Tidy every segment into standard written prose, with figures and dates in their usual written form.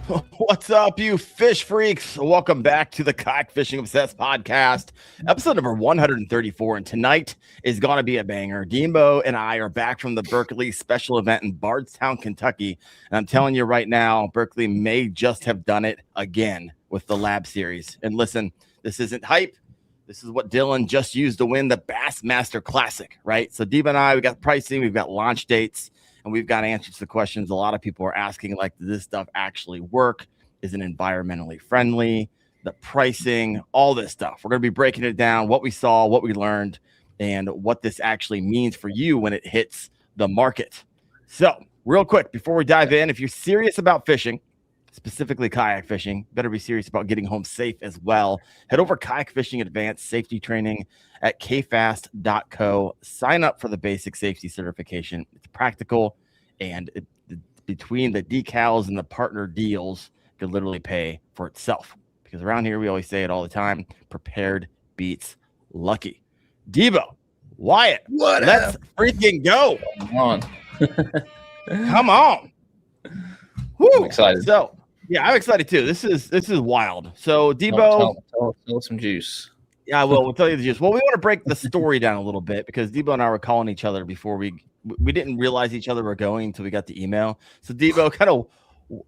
What's up, you fish freaks? Welcome back to the Kayak Fishing Obsessed podcast, episode number 134. And tonight is going to be a banger. Debo and I are back from the Berkeley special event in Bardstown, Kentucky. And I'm telling you right now, Berkeley may just have done it again with the Lab Series. And listen, this isn't hype. This is what Dylan just used to win the Bassmaster Classic, right? So Debo and I, we got pricing, we've got launch dates, and we've got answers to questions a lot of people are asking, like, does this stuff actually work? Is it environmentally friendly? The pricing, all this stuff. We're going to be breaking it down, what we saw, what we learned, and what this actually means for you when it hits the market. So real quick, before we dive in, if you're serious about fishing, specifically kayak fishing, better be serious about getting home safe as well. Head over Kayak Fishing Advanced Safety Training at kfast.co. Sign up for the basic safety certification. It's practical, and between the decals and the partner deals, it could literally pay for itself. Because around here, we always say it all the time, prepared beats lucky. Debo, Wyatt, let's freaking go. Come on. Come on. Woo. I'm excited. So, yeah, I'm excited too. This is wild. So, Debo, tell some juice. Yeah, we'll tell you the juice. Well, we want to break the story down a little bit because Debo and I were calling each other before we didn't realize each other were going until we got the email. So, Debo, kind of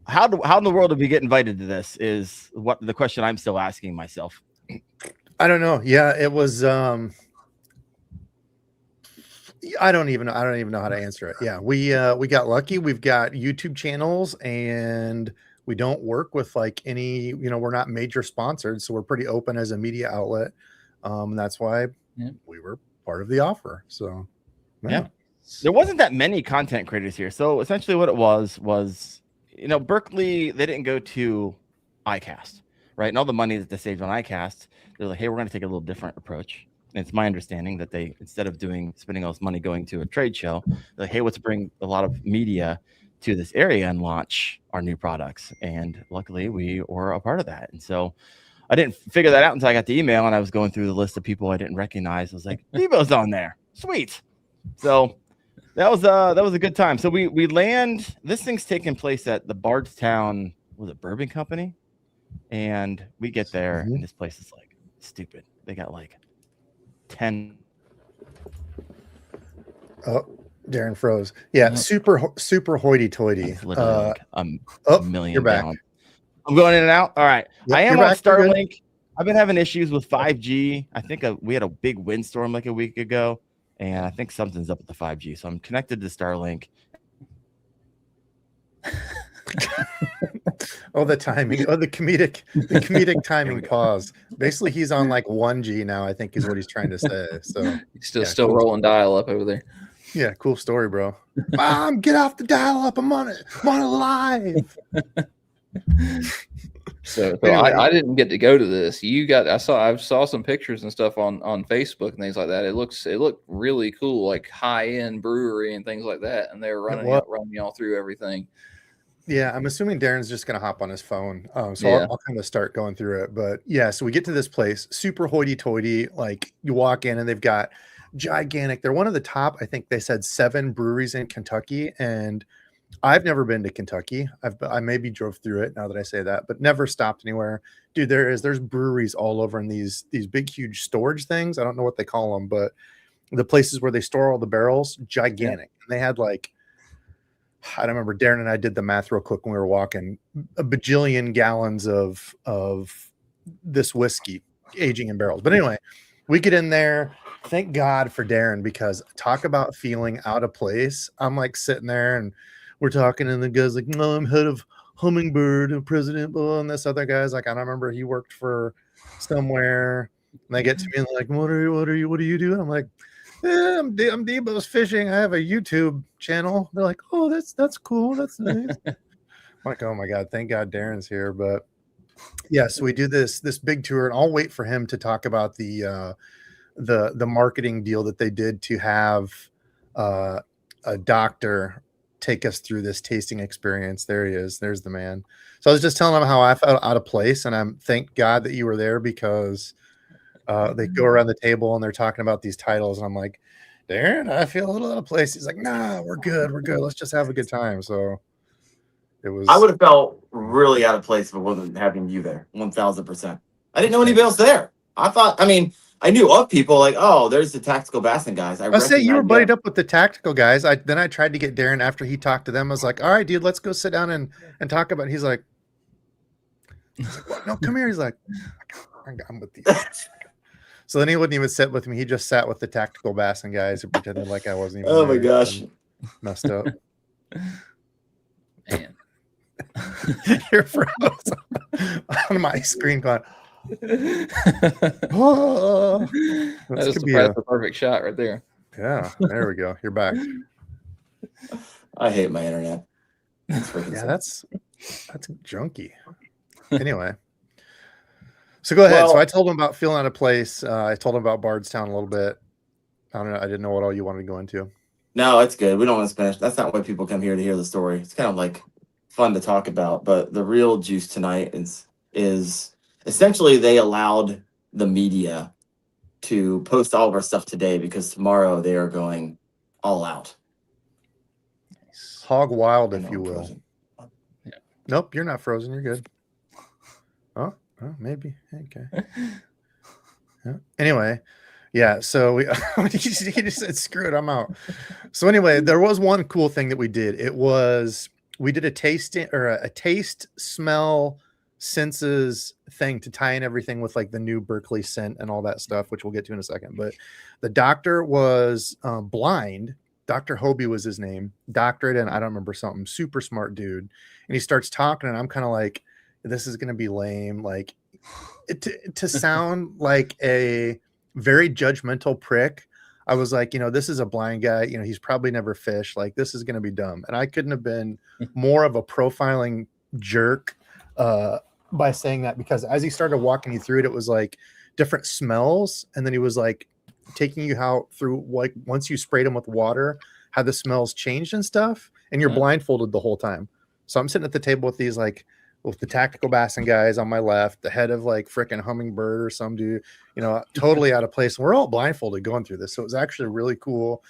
how in the world did we get invited to this is what the question I'm still asking myself. I don't know. Yeah, it was I don't even know how to answer it. Yeah, we got lucky. We've got YouTube channels, and we don't work with like any, we're not major sponsored, so we're pretty open as a media outlet. And that's why we were part of the offer. So yeah, there wasn't that many content creators here. So essentially what it was, Berkeley, they didn't go to ICAST, right? And all the money that they saved on ICAST, they're like, hey, we're going to take a little different approach. And it's my understanding that they, instead of spending all this money going to a trade show, they're like, hey, let's bring a lot of media to this area and launch our new products. And luckily we were a part of that. And so I didn't figure that out until I got the email and I was going through the list of people I didn't recognize. I was like, Debo's on there. Sweet. So that was a good time. So we land, this thing's taking place at the Bardstown, was it Bourbon Company? And we get there and this place is like stupid. They got like 10. Oh, Darren froze. Yeah, super hoity-toity. Literally like a million. You're back. Down. I'm going in and out. All right. Yep, I am on Starlink. I've been having issues with 5G. I think we had a big windstorm like a week ago, and I think something's up with the 5G. So I'm connected to Starlink. Oh, the timing. Oh, the comedic timing pause. Basically, he's on like 1G now, I think is what he's trying to say. So he's still rolling dial up over there. Yeah, cool story, bro. Mom, get off the dial up. I'm on it live. So anyway. I didn't get to go to this. I saw some pictures and stuff on Facebook and things like that. It looked really cool, like high-end brewery and things like that. And they were running y'all through everything. Yeah, I'm assuming Darren's just going to hop on his phone. I'll kind of start going through it. But yeah, so we get to this place, super hoity-toity. Like you walk in and they've got gigantic. They're one of the top, I think they said 7 breweries in Kentucky. And I've never been to Kentucky. I maybe drove through it now that I say that, but never stopped anywhere. Dude, there's breweries all over in these big, huge storage things. I don't know what they call them, but the places where they store all the barrels, gigantic. And they had like, I don't remember, Darren and I did the math real quick when we were walking, a bajillion gallons of this whiskey aging in barrels. But anyway, we get in there. Thank God for Darren, because talk about feeling out of place. I'm like sitting there and we're talking, and the guy's like, no, I'm head of Humminbird and president, and this other guy's like, I don't remember, he worked for somewhere. And they get to me and they're like, what do you do? And I'm like, I'm Debo's Fishing. I have a YouTube channel. They're like, oh, that's cool. That's nice. I'm like, oh my God, thank God Darren's here. But yeah, so we do this big tour, and I'll wait for him to talk about the marketing deal that they did to have a doctor take us through this tasting experience. There he is. There's the man. So I was just telling him how I felt out of place, and I'm thank God that you were there, because they go around the table and they're talking about these titles, and I'm like, Darren, I feel a little out of place. He's like, nah, we're good. Let's just have a good time. So It was. I would have felt really out of place if it wasn't having you there. 1000%. I didn't know anybody else there. I knew of people like, oh, there's the tactical bassing guys. I say you were buddied up with the tactical guys. Then I tried to get Darren after he talked to them. I was like, all right, dude, let's go sit down and talk about it. He's like, what? No, come here. He's like, I'm with you. So then he wouldn't even sit with me. He just sat with the tactical bassing guys and pretended like I wasn't even Oh my gosh. Messed up. Man. You're froze on my screen going, oh, that is the perfect shot right there. Yeah, there we go. You're back. I hate my internet. That's junky. Anyway, so go ahead. So I told him about feeling out of place. I told him about Bardstown a little bit. I don't know. I didn't know what all you wanted to go into. No, it's good. We don't want to finish. That's not why people come here to hear the story. It's kind of like fun to talk about, but the real juice tonight is essentially they allowed the media to post all of our stuff today because tomorrow they are going all out. Hog wild, if you will. Yeah. Nope, you're not frozen. You're good. Oh, maybe. Okay. Yeah. Anyway, yeah. So he just said, "Screw it, I'm out." So anyway, there was one cool thing that we did. We did a taste, smell, senses thing to tie in everything with like the new Berkeley scent and all that stuff, which we'll get to in a second. But the doctor was blind. Dr. Hobie was his name. Doctorate, and I don't remember something. Super smart dude. And he starts talking, and I'm kind of like, this is gonna be lame. Like, to sound like a very judgmental prick. I was like, this is a blind guy. He's probably never fished. Like, this is gonna be dumb. And I couldn't have been more of a profiling jerk by saying that, because as he started walking you through it, it was like different smells, and then he was like taking you out through, like, once you sprayed them with water, how the smells changed and stuff, and you're blindfolded the whole time. So I'm sitting at the table with these, like, with the tactical bassing guys on my left, the head of like freaking Humminbird or some dude, totally out of place. And we're all blindfolded going through this. So it was actually really cool.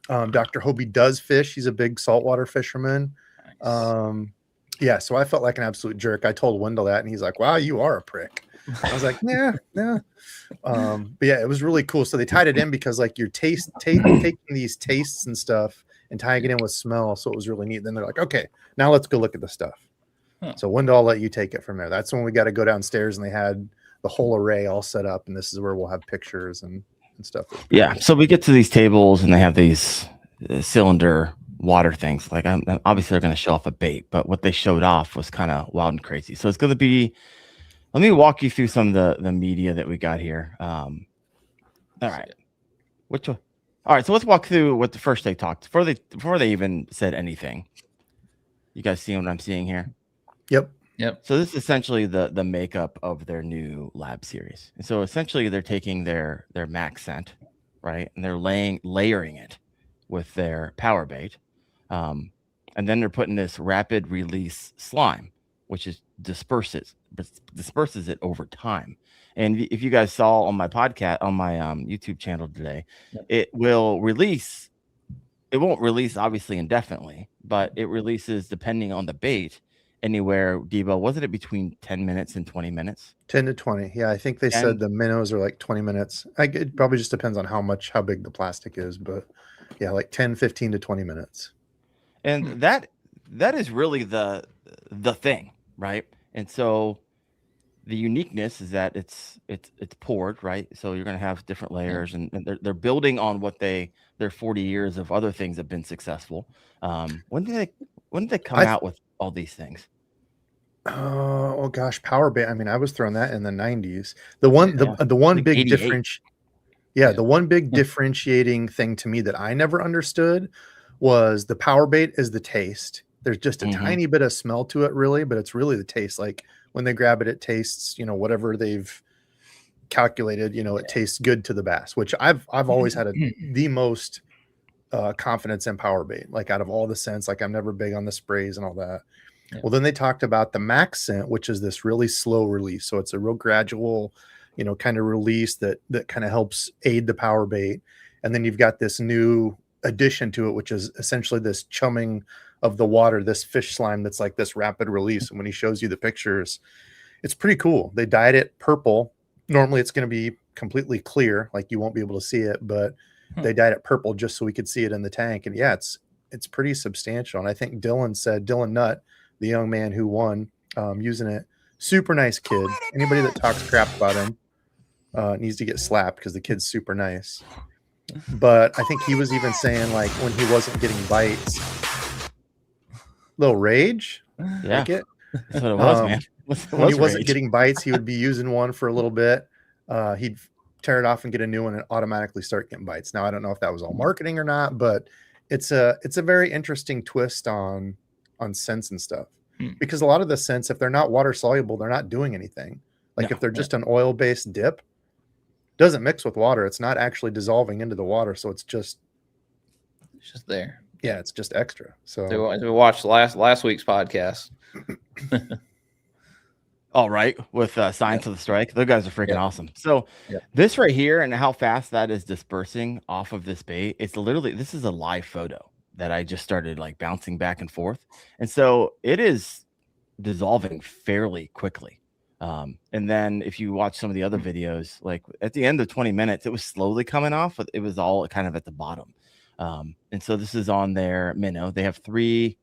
Dr. Hobie does fish. He's a big saltwater fisherman. Nice. Yeah, so I felt like an absolute jerk. I told Wendell that, and he's like, wow, you are a prick. I was like, yeah. But yeah, it was really cool. So they tied it in because like you're taking these tastes and stuff and tying it in with smell. So it was really neat. Then they're like, okay, now let's go look at the stuff. Huh. So Wendell, I'll let you take it from there. That's when we got to go downstairs, and they had the whole array all set up, and this is where we'll have pictures and stuff. Yeah. So we get to these tables, and they have these cylinder water things. Like, obviously they're going to show off a bait, but what they showed off was kind of wild and crazy. So it's going to be, let me walk you through some of the media that we got here. All right. Which one? All right. So let's walk through what the first they talked before they even said anything. You guys see what I'm seeing here? Yep. So this is essentially the makeup of their new lab series. And so essentially they're taking their MaxScent, right? And they're layering it with their PowerBait. And then they're putting this rapid release slime, which disperses it over time. And if you guys saw on my podcast, on my YouTube channel today, it won't release obviously indefinitely, but it releases depending on the bait anywhere. Debo, wasn't it between 10 minutes and 20 minutes? 10 to 20. Yeah, I think they said the minnows are like 20 minutes. It probably just depends on how big the plastic is, but yeah, like 10, 15 to 20 minutes. And that is really the thing, right? And so the uniqueness is that it's poured, right? So you're going to have different layers, and they're building on what their 40 years of other things have been successful. When did they come out with all these things? Oh gosh, PowerBait. I mean, I was throwing that in the 90s. The one like big the one big differentiating thing to me that I never understood was the PowerBait is the taste. There's just a tiny bit of smell to it, really, but it's really the taste. Like when they grab it, it tastes, whatever they've calculated, it tastes good to the bass, which I've always had the most confidence in PowerBait. Like out of all the scents, like I'm never big on the sprays and all that. Yeah. Well, then they talked about the MaxScent, which is this really slow release. So it's a real gradual, kind of release that kind of helps aid the PowerBait. And then you've got this new addition to it, which is essentially this chumming of the water, this fish slime that's like this rapid release. And when he shows you the pictures, it's pretty cool. They dyed it purple. Normally it's going to be completely clear, like you won't be able to see it, but they dyed it purple just so we could see it in the tank. And yeah, it's pretty substantial. And I think Dylan Nutt, the young man who won, using it, super nice kid. Anybody that talks crap about him needs to get slapped because the kid's super nice. But I think he was even saying, like, when he wasn't getting bites, little rage. Yeah, like it. That's what it was, man. When he wasn't getting bites, he would be using one for a little bit. He'd tear it off and get a new one and automatically start getting bites. Now I don't know if that was all marketing or not, but it's a very interesting twist on scents and stuff. Because a lot of the scents, if they're not water soluble, they're not doing anything. Like if they're just an oil-based dip, doesn't mix with water. It's not actually dissolving into the water, so it's just there. Yeah, it's just extra. So we watched last week's podcast. All right, with Science of the Strike, those guys are freaking awesome. So this right here and how fast that is dispersing off of this bait, it's literally, this is a live photo that I just started like bouncing back and forth, and so it is dissolving fairly quickly. And then if you watch some of the other videos, like at the end of 20 minutes, it was slowly coming off, but it was all kind of at the bottom. And so this is on their Minnow. They have 3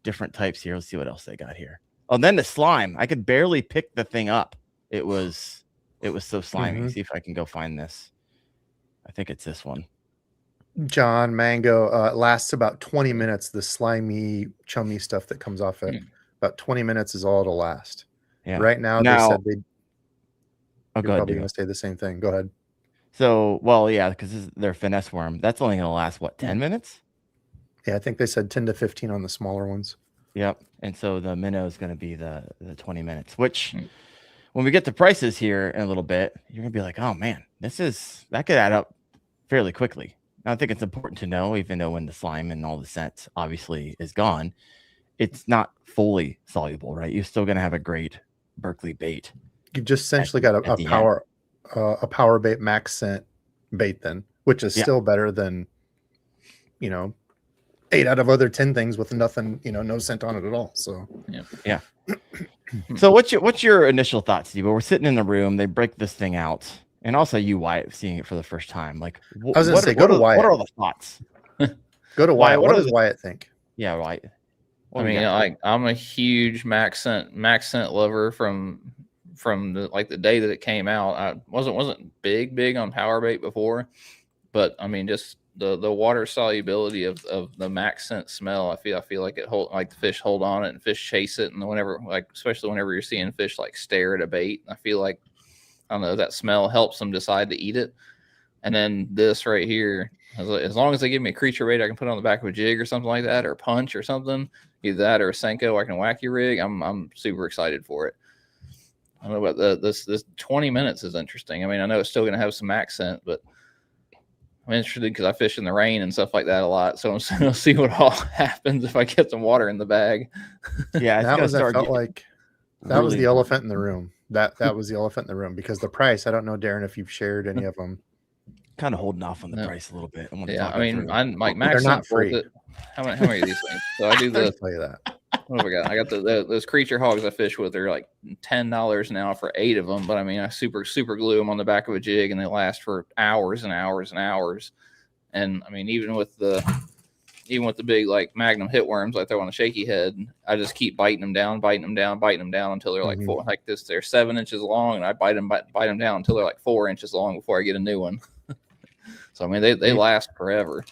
different types here. Let's see what else they got here. Oh, and then the slime. I could barely pick the thing up. It was so slimy. See if I can go find this. I think it's this one. John Mango lasts about 20 minutes. The slimy, chummy stuff that comes off it. About 20 minutes is all it'll last. Yeah. Right now, they said they're probably going to say the same thing. Go ahead. So, well, yeah, because they're Finesse Worm. That's only going to last, what, 10 minutes? Yeah, I think they said 10 to 15 on the smaller ones. Yep. And so the Minnow is going to be the 20 minutes, which when we get the prices here in a little bit, you're going to be like, oh, man, that could add up fairly quickly. Now, I think it's important to know, even though when the slime and all the scents obviously is gone, it's not fully soluble, right? You're still going to have a great Berkeley bait. You've just essentially got a PowerBait MaxScent bait then, which is still better than, 8 out of other 10 things with nothing, no scent on it at all. So yeah. So what's your initial thoughts, Debo? We're sitting in the room, they break this thing out, and also you, Wyatt, seeing it for the first time. Like, I was going to say, go to Wyatt. What are all the thoughts? Go to Wyatt. What does Wyatt think? Yeah, Wyatt. I'm a huge MaxScent lover from the day that it came out. I wasn't big on PowerBait before, but I mean, just the water solubility of the MaxScent smell. I feel like the fish hold on it and fish chase it, and especially whenever you're seeing fish like stare at a bait, I feel like, I don't know, that smell helps them decide to eat it. And then this right here, as long as they give me a creature bait I can put on the back of a jig or something like that, or a punch or something, either that or a Senko I can wacky rig, I'm super excited for it. I don't know about this 20 minutes is interesting. I mean, I know it's still going to have some MaxScent, but I'm interested because I fish in the rain and stuff like that a lot. So I'm going to see what all happens if I get some water in the bag. Yeah, that was the elephant in the room. That was the elephant in the room, because the price, I don't know, Darren, if you've shared any of them. Kind of holding off on the price a little bit. I'm like MaxScent. They're not free. How many of these things? So I do I'll tell you that. What have I got? I got those creature hogs I fish with. They're like $10 now for 8 of them. But I mean, I super glue them on the back of a jig, and they last for hours and hours and hours. And I mean, even with the big like Magnum hit worms I throw on a shaky head, I just keep biting them down until they're like they're 7 inches long, and I bite them down until they're like 4 inches long before I get a new one. So I mean, they last forever.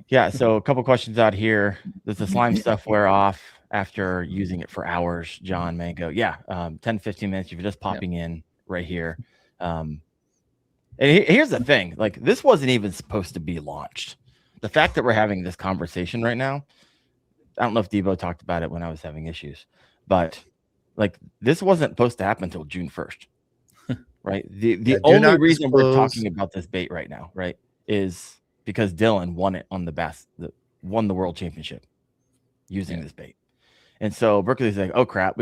Yeah. So a couple questions out here. Does the slime stuff wear off after using it for hours, John Mango? Yeah. 10-15 minutes. If you're just popping in right here. And here's the thing, like, this wasn't even supposed to be launched. The fact that we're having this conversation right now, I don't know if Debo talked about it when I was having issues, but like, this wasn't supposed to happen until June 1st. Right. The only reason we're talking about this bait right now, right, is because Dylan won it on won the world championship using this bait. And so Berkeley's like, oh crap,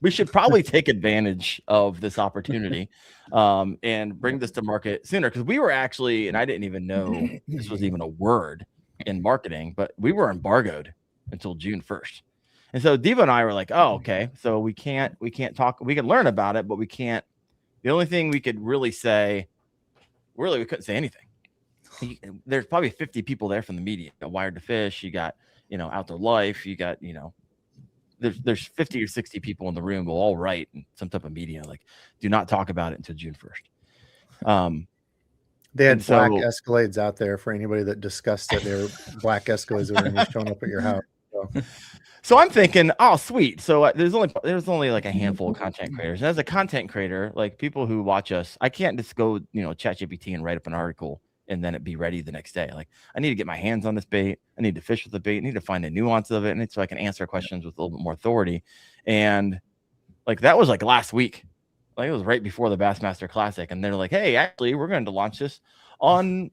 we should probably take advantage of this opportunity and bring this to market sooner. Because we were actually, and I didn't even know this was even a word, in marketing, but we were embargoed until June 1st. And so Debo and I were like, oh, okay. So we can't talk. We can learn about it, but we can't. The only thing we could really say, we couldn't say anything. There's probably 50 people there from the media. You got Wired to Fish. You got, Outdoor Life. You got, there's 50 or 60 people in the room who all write in some type of media. Like, do not talk about it until June 1st. They had black Escalades out there for anybody that discussed it. They were black Escalades that were going to be showing up at your house. So I'm thinking, oh, sweet. So there's only like a handful of content creators. And as a content creator, like people who watch us, I can't just go, ChatGPT and write up an article and then it be ready the next day. Like I need to get my hands on this bait. I need to fish with the bait. I need to find the nuance of it. And so I can answer questions with a little bit more authority. And like, that was like last week. Like it was right before the Bassmaster Classic. And they're like, hey, actually, we're going to launch this on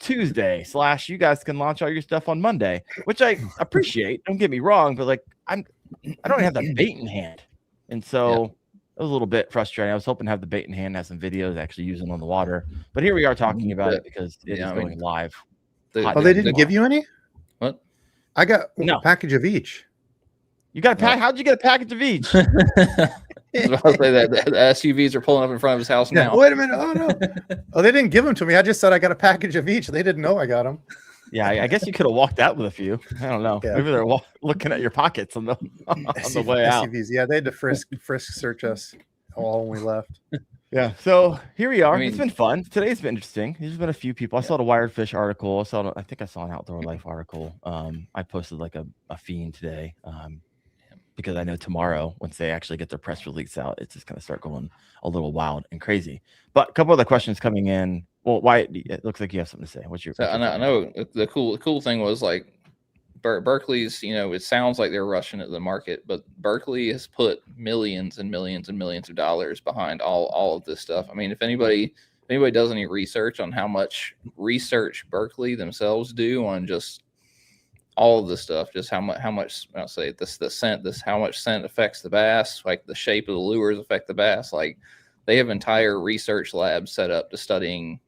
Tuesday / you guys can launch all your stuff on Monday, which I appreciate. Don't get me wrong, but like I don't have the bait in hand. And so it was a little bit frustrating. I was hoping to have the bait in hand, have some videos actually using on the water. But here we are talking about it because it is going live. They didn't give you any? What? I got a package of each. You got a pack? How'd you get a package of each? I'll say that the SUVs are pulling up in front of his house now. Wait a minute. Oh, no. Oh, they didn't give them to me. I just said I got a package of each. They didn't know I got them. Yeah, I guess you could have walked out with a few. I don't know. Yeah. Maybe they're looking at your pockets on the way out. SUVs. Yeah, they had to frisk search us all when we left. Yeah. So here we are. It's been fun. Today's been interesting. There's been a few people. I saw the Wired Fish article. I think I saw an Outdoor Life article. I posted like a fiend today. Because I know tomorrow, once they actually get their press release out, it's just going to start going a little wild and crazy. But a couple other questions coming in. Well, Wyatt, it looks like you have something to say. What's your? I know the cool thing was like Berkeley's. it sounds like they're rushing at the market, but Berkeley has put millions and millions and millions of dollars behind all of this stuff. I mean, if anybody does any research on how much research Berkeley themselves do on just all of this stuff, just how much I'll say the scent, how much scent affects the bass, like the shape of the lures affect the bass. Like they have entire research labs set up to studying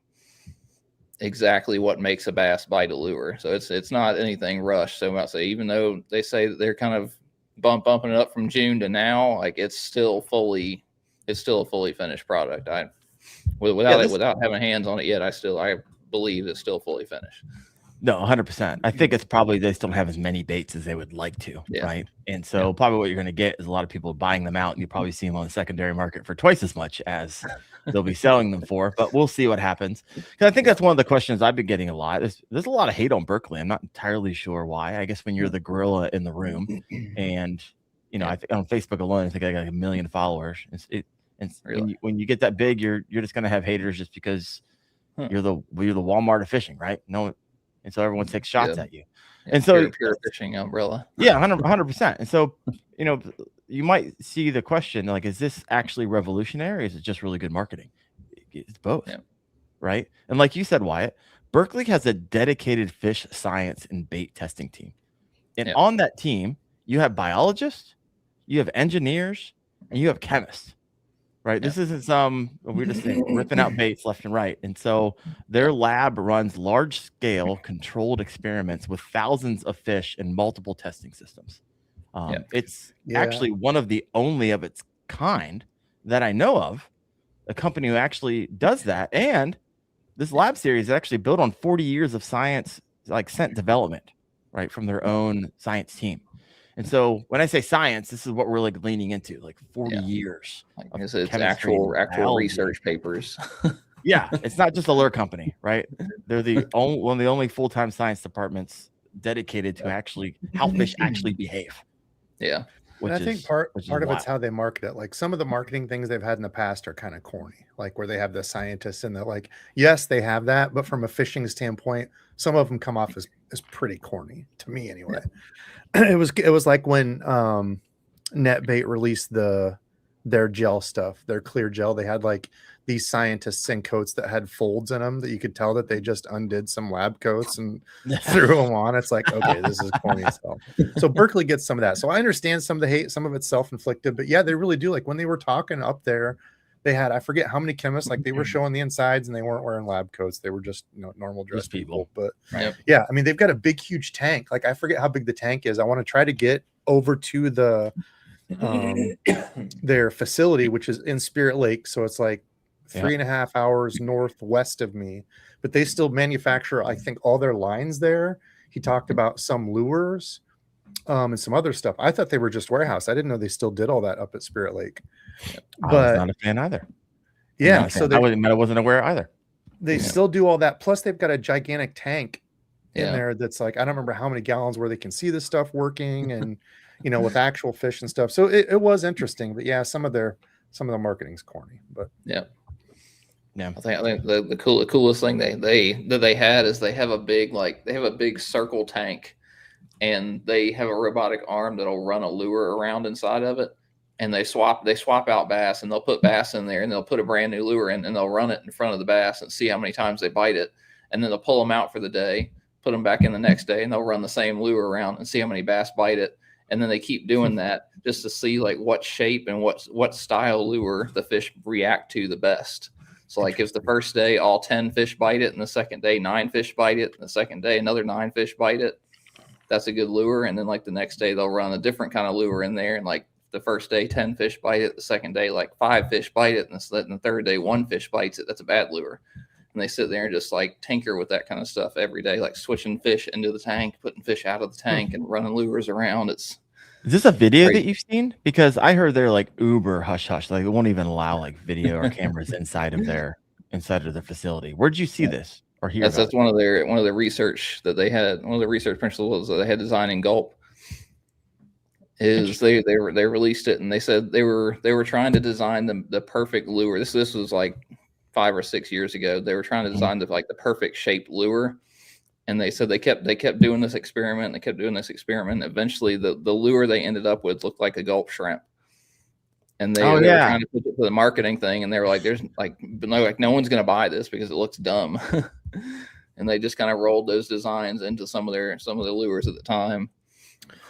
exactly what makes a bass bite a lure. So it's not anything rushed. So I'll say, even though they say that they're kind of bumping it up from June to now, like it's still a fully finished product. Without having hands on it yet, I believe it's still fully finished. No, 100%. I think it's probably they still don't have as many baits as they would like to, right? And so probably what you're going to get is a lot of people buying them out, and you probably see them on the secondary market for twice as much as they'll be selling them for. But we'll see what happens. Because I think that's one of the questions I've been getting a lot. There's a lot of hate on Berkeley. I'm not entirely sure why. I guess when you're the gorilla in the room, and I think on Facebook alone, I think I got 1 million followers. Really? when you get that big, you're just going to have haters just because you're the Walmart of fishing, right? No. And so everyone takes shots at you. Yeah, and so pure fishing umbrella. Yeah, 100%. And so, you might see the question, like, is this actually revolutionary? Or is it just really good marketing? It's both, right? And like you said, Wyatt, Berkeley has a dedicated fish science and bait testing team. And on that team, you have biologists, you have engineers, and you have chemists. Right. This isn't we're just ripping out baits left and right. And so their lab runs large scale controlled experiments with thousands of fish in multiple testing systems. It's actually one of the only of its kind that I know of, a company who actually does that. And this lab series is actually built on 40 years of science, like scent development, right, from their own science team. And so when I say science, this is what we're like leaning into, like 40 years. It's actual research papers. Yeah, it's not just a lure company, right? They're one of the only full-time science departments dedicated to actually how fish actually behave. Yeah. I think part of it's how they market it. Like some of the marketing things they've had in the past are kind of corny, like where they have the scientists and like, yes, they have that, but from a fishing standpoint, some of them come off as pretty corny to me anyway. Yeah. It was like when NetBait released their gel stuff, their clear gel. They had like these scientists in coats that had folds in them that you could tell that they just undid some lab coats and threw them on. It's like, okay, this is corny stuff. So Berkeley gets some of that. So I understand some of the hate, some of it's self-inflicted, but yeah, they really do. Like when they were talking up there, they had, I forget how many chemists, like they were showing the insides and they weren't wearing lab coats. They were just, you know, normal dress people. But yeah, I mean, they've got a big, huge tank. Like I forget how big the tank is. I want to try to get over to the their facility, which is in Spirit Lake. So it's like 3.5 hours northwest of me, but they still manufacture, I think, all their lines there. He talked about some lures and some other stuff. I thought they were just warehouse. I didn't know they still did all that up at Spirit Lake. But I was not a fan either. Yeah, so I wasn't aware either. They still do all that. Plus, they've got a gigantic tank in there that's like, I don't remember how many gallons where they can see this stuff working and, you know, with actual fish and stuff. So it was interesting. But yeah, some of the marketing's corny. But yeah. I think the coolest thing they had is they have a big circle tank, and they have a robotic arm that'll run a lure around inside of it, and they swap out bass, and they'll put bass in there, and they'll put a brand new lure in, and they'll run it in front of the bass and see how many times they bite it, and then they'll pull them out for the day, put them back in the next day, and they'll run the same lure around and see how many bass bite it, and then they keep doing that just to see like what shape and what style lure the fish react to the best. So like if the first day all 10 fish bite it, and the second day 9 fish bite it, and the second day another 9 fish bite it, that's a good lure. And then like the next day they'll run a different kind of lure in there, and like the first day 10 fish bite it, the second day like 5 fish bite it, and the third day 1 fish bites it. That's a bad lure. And they sit there and just like tinker with that kind of stuff every day, like switching fish into the tank, putting fish out of the tank, and running lures around. Is this a video that you've seen? Because I heard they're like uber hush hush, like they won't even allow like video or cameras inside of their facility. Where'd you see this or hear? That's one of the research that they had. One of the research principles that they had designed in Gulp is they released it, and they said they were trying to design the perfect lure. This was like 5 or 6 years ago. They were trying to design the perfect shaped lure. And they said they kept doing this experiment. Eventually, the lure they ended up with looked like a gulp shrimp. And they were trying to put it for the marketing thing. And they were like, no one's going to buy this because it looks dumb. And they just kind of rolled those designs into some of the lures at the time.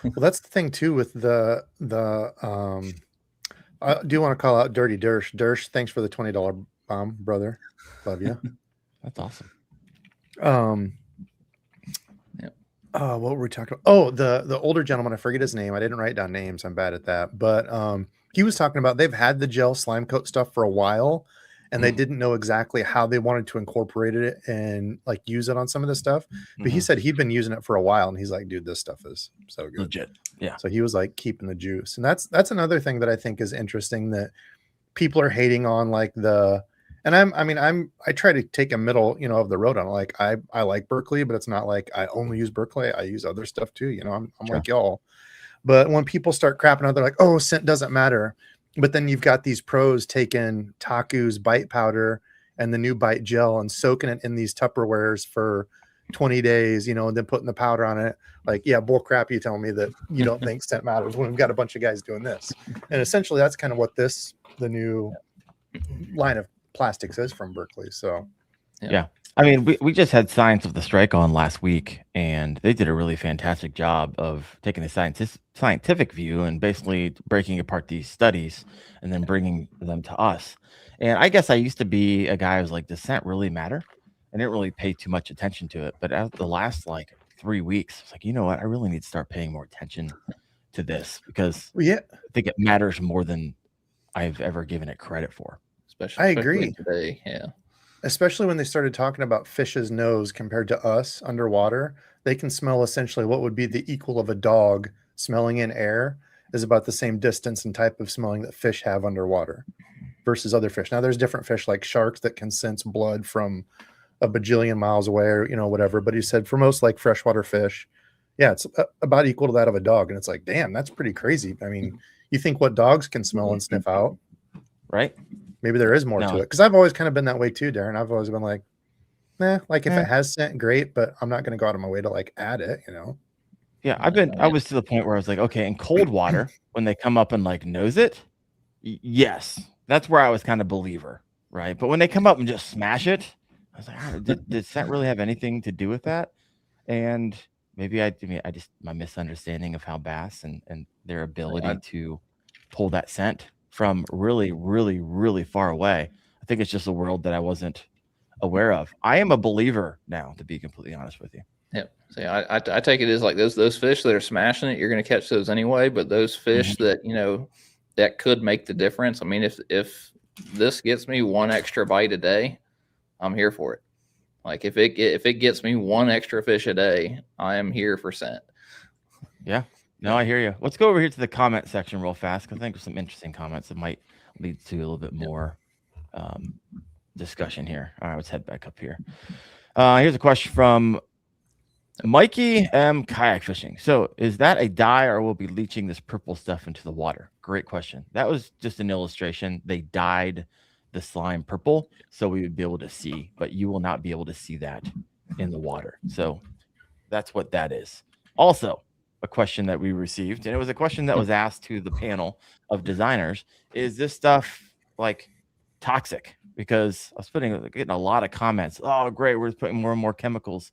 Well, that's the thing too with the I do want to call out Dirty Dersh. Dersh, thanks for the $20 bomb, brother. Love you. That's awesome. What were we talking about? Oh, the older gentleman, I forget his name. I didn't write down names. I'm bad at that. But he was talking about they've had the gel slime coat stuff for a while, and they didn't know exactly how they wanted to incorporate it and like use it on some of this stuff. But he said he'd been using it for a while, and he's like, dude, this stuff is so good. Legit. Yeah. So he was like keeping the juice. And that's another thing that I think is interesting, that people are hating on like I try to take a middle, of the road on it. Like I like Berkeley, but it's not like I only use Berkeley. I use other stuff too. I'm sure. Like y'all. But when people start crapping out, they're like, oh, scent doesn't matter. But then you've got these pros taking Taku's bite powder and the new bite gel and soaking it in these Tupperwares for 20 days, and then putting the powder on it. Like, yeah, bull crap. You telling me that you don't think scent matters when we've got a bunch of guys doing this. And essentially that's kind of what the new line of plastics is from Berkeley. So yeah. I mean, we just had Science of the Strike on last week, and they did a really fantastic job of taking the scientific view and basically breaking apart these studies and then bringing them to us. And I guess I used to be a guy who was like, does scent really matter? I didn't really pay too much attention to it. But after the last 3 weeks, I was like, you know what? I really need to start paying more attention to this, because I think it matters more than I've ever given it credit for. I agree. Today, yeah. Especially when they started talking about fish's nose compared to us underwater, they can smell essentially what would be the equal of a dog smelling in air is about the same distance and type of smelling that fish have underwater versus other fish. Now there's different fish like sharks that can sense blood from a bajillion miles away or, whatever. But he said for most like freshwater fish, yeah, it's about equal to that of a dog. And it's like, damn, that's pretty crazy. I mean, you think what dogs can smell and sniff out, right? Maybe there is more to it, because I've always kind of been that way too, Darren. I've always been like, if it has scent, great, but I'm not going to go out of my way to add it, Yeah, I was to the point where I was like, okay, in cold water, when they come up and nose it, yes, that's where I was kind of believer, right? But when they come up and just smash it, I was like, did scent really have anything to do with that? And maybe my misunderstanding of how bass and their ability to pull that scent from really, really, really far away. I think it's just a world that I wasn't aware of. I am a believer now, to be completely honest with you. Yep. See, I take it as like those fish that are smashing it, you're going to catch those anyway. But those fish that, you know, that could make the difference. I mean, if this gets me one extra bite a day, I'm here for it. Like if it gets me one extra fish a day, I am here for scent. Yeah. No, I hear you. Let's go over here to the comment section real fast, because I think there's some interesting comments that might lead to a little bit more discussion here. All right, let's head back up here. Here's a question from Mikey M. Kayak Fishing. So is that a dye, or will be leaching this purple stuff into the water? Great question. That was just an illustration. They dyed the slime purple so we would be able to see, but you will not be able to see that in the water. So that's what that is. Also, a question that we received, and it was a question that was asked to the panel of designers: is this stuff like toxic? Because I was getting a lot of comments. Oh, great, we're putting more and more chemicals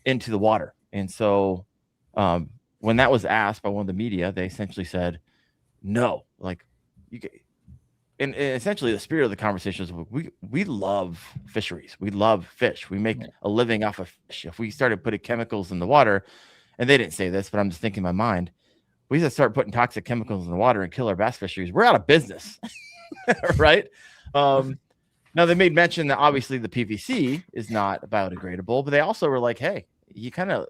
into the water. And so when that was asked by one of the media, they essentially said no. Like, and essentially the spirit of the conversation is we love fisheries. We love fish. We make a living off of fish. If we started putting chemicals in the water, and they didn't say this, but I'm just thinking in my mind, we just start putting toxic chemicals in the water and kill our bass fisheries, we're out of business. Right? Now they made mention that obviously the PVC is not biodegradable, but they also were like, hey, you kind of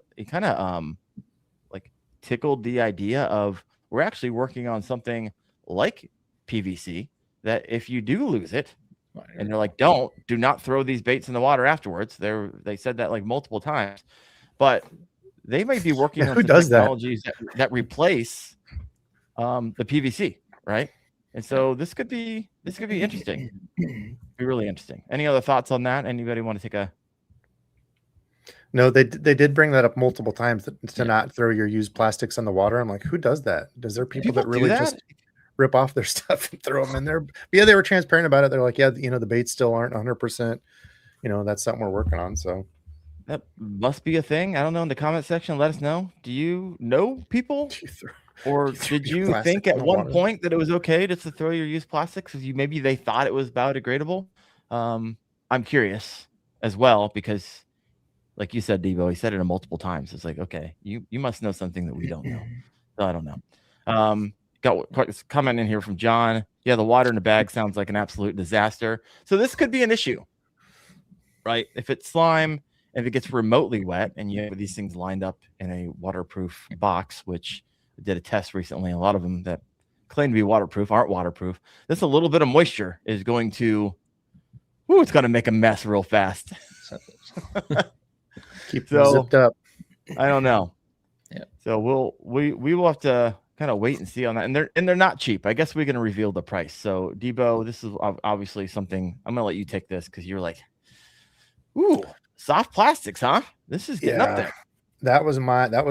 like tickled the idea of we're actually working on something like PVC that if you do lose it, and they're like, do not throw these baits in the water afterwards. They said that like multiple times, but they might be working on some technologies that replace the PVC, right? And so this could be interesting. Be really interesting. Any other thoughts on that? Anybody want to take a? No, they did bring that up multiple times to not throw your used plastics in the water. I'm like, who does that? Does there people that really just rip off their stuff and throw them in there? But yeah, they were transparent about it. They're like, yeah, you know, the baits still aren't 100%. You know, that's something we're working on. So that must be a thing. I don't know. In the comment section, let us know. Do you know people? Or did you think at one point that it was okay just to throw your used plastics because maybe they thought it was biodegradable? I'm curious as well, because like you said, Debo, he said it multiple times. It's like, okay, you must know something that we don't know. So I don't know. Got this comment in here from John. Yeah, the water in the bag sounds like an absolute disaster. So this could be an issue, right? If it's slime, if it gets remotely wet, and you have these things lined up in a waterproof box, which I did a test recently. A lot of them that claim to be waterproof aren't waterproof. This a little bit of moisture is going to, it's going to make a mess real fast. Keep them zipped up. I don't know. Yeah. So we will have to kind of wait and see on that. And they're not cheap. I guess we're going to reveal the price. So Debo, this is obviously something I'm going to let you take this because you're like, ooh, soft plastics, huh? This is getting up there. That was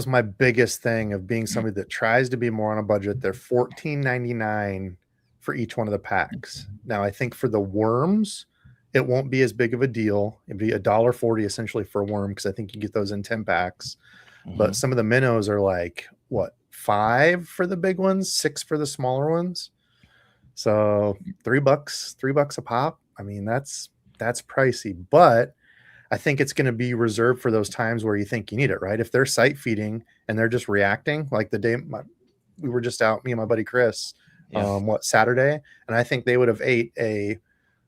my biggest thing of being somebody that tries to be more on a budget. They're $14.99 for each one of the packs. Now I think for the worms, it won't be as big of a deal. It'd be $1.40 essentially for a worm, because I think you get those in 10 packs. But some of the minnows are like what, $5 for the big ones, $6 for the smaller ones. So $3 a pop. I mean, that's pricey, but I think it's going to be reserved for those times where you think you need it, right? If they're sight feeding and they're just reacting, like the day we were just out, me and my buddy Chris, Saturday, and I think they would have ate a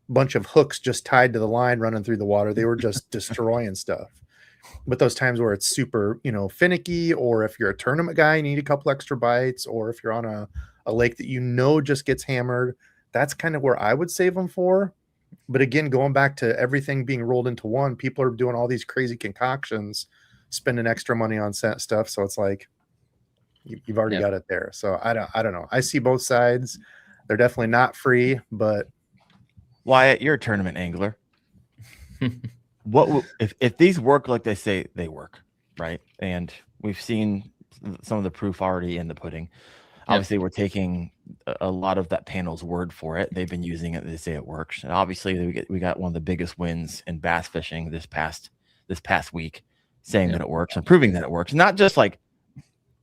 bunch of hooks just tied to the line running through the water. They were just destroying stuff. But those times where it's super, finicky, or if you're a tournament guy, you need a couple extra bites, or if you're on a lake that just gets hammered, that's kind of where I would save them for. But again, going back to everything being rolled into one, people are doing all these crazy concoctions, spending extra money on scent stuff. So it's like you've already got it there. So I don't know. I see both sides. They're definitely not free, but Wyatt, you're a tournament angler. What if these work like they say they work, right? And we've seen some of the proof already in the pudding. Obviously, we're taking a lot of that panel's word for it. They've been using it. They say it works. And obviously, we got one of the biggest wins in bass fishing this past week, saying that it works and proving that it works. Not just like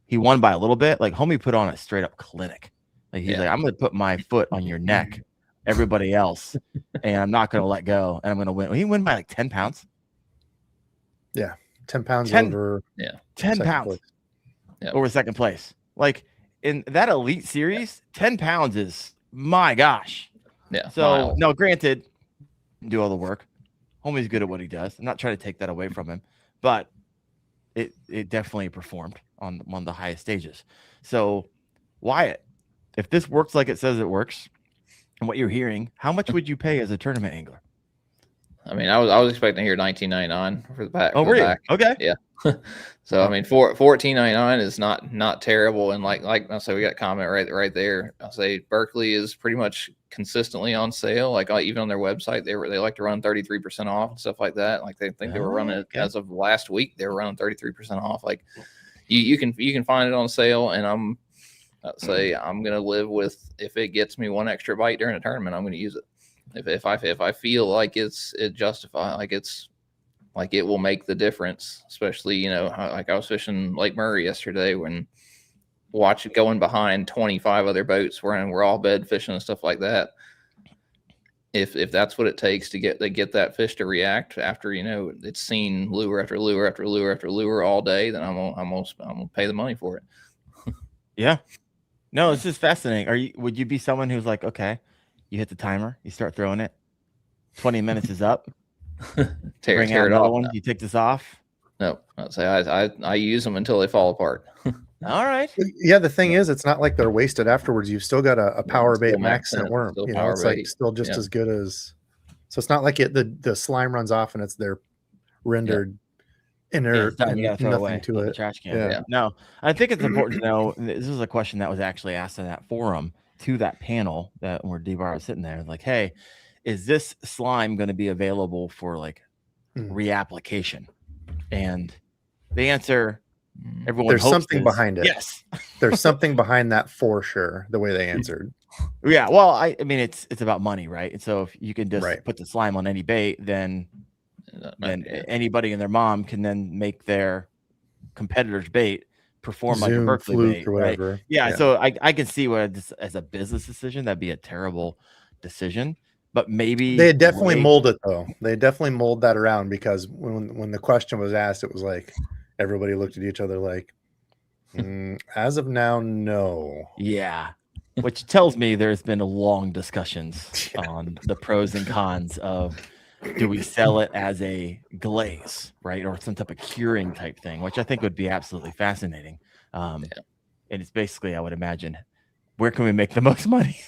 he won by a little bit. Like homie put on a straight up clinic Like he's like, I'm going to put my foot on your neck, everybody else, and I'm not going to let go, and I'm going to win. He win by like 10 pounds. Yeah, 10 pounds over. Yeah, 10 pounds over second place. Like in that elite series, 10 pounds is my gosh. Yeah. So no, granted, do all the work. Homie's good at what he does. I'm not trying to take that away from him, but it definitely performed on one of the highest stages. So Wyatt, if this works like it says it works, and what you're hearing, how much would you pay as a tournament angler? I mean, I was expecting to hear $19.99 for the pack. Oh, were you? Okay. Yeah. So I mean, $14.99 is not terrible. And like I say, we got a comment right there. I'll say Berkeley is pretty much consistently on sale. Like even on their website, they like to run 33% off and stuff like that. Like they think they were running as of last week, they were running 33% off. Like you can find it on sale, and I'd say I'm gonna live with, if it gets me one extra bite during a tournament, I'm gonna use it. If I feel like it justifies, like it will make the difference, especially, like I was fishing Lake Murray yesterday when going behind 25 other boats we're all bed fishing and stuff like that. If that's what it takes to get that fish to react after, it's seen lure after lure after lure after lure all day, then I'm gonna pay the money for it. Yeah. No, this is fascinating. Would you be someone who's like, okay, you hit the timer, you start throwing it, 20 minutes is up, tear it off. One. You take this off? No, I'd say I use them until they fall apart. All right. Yeah, the thing is, it's not like they're wasted afterwards. You've still got a PowerBait MaxScent worm. It's like still just as good as. So it's not like the slime runs off and it's there rendered inert and nothing to it. Trash can. Yeah. No, I think it's important to know. This is a question that was actually asked in that forum to that panel that where Debo was sitting there, like, hey, is this slime going to be available for like reapplication? And the answer, everyone, there's something behind it. Yes, there's something behind that for sure. The way they answered. Yeah, well, I mean, it's about money, right? And so if you can just put the slime on any bait, then anybody and their mom can then make their competitor's bait perform like a Berkeley bait, or whatever. Right? Yeah, so I can see where this, as a business decision, that'd be a terrible decision. But maybe they definitely mold it though. They definitely mold that around, because when the question was asked, it was like everybody looked at each other like, as of now, no. Yeah, which tells me there's been long discussions on the pros and cons of, do we sell it as a glaze, right, or some type of curing type thing, which I think would be absolutely fascinating. And it's basically, I would imagine, where can we make the most money?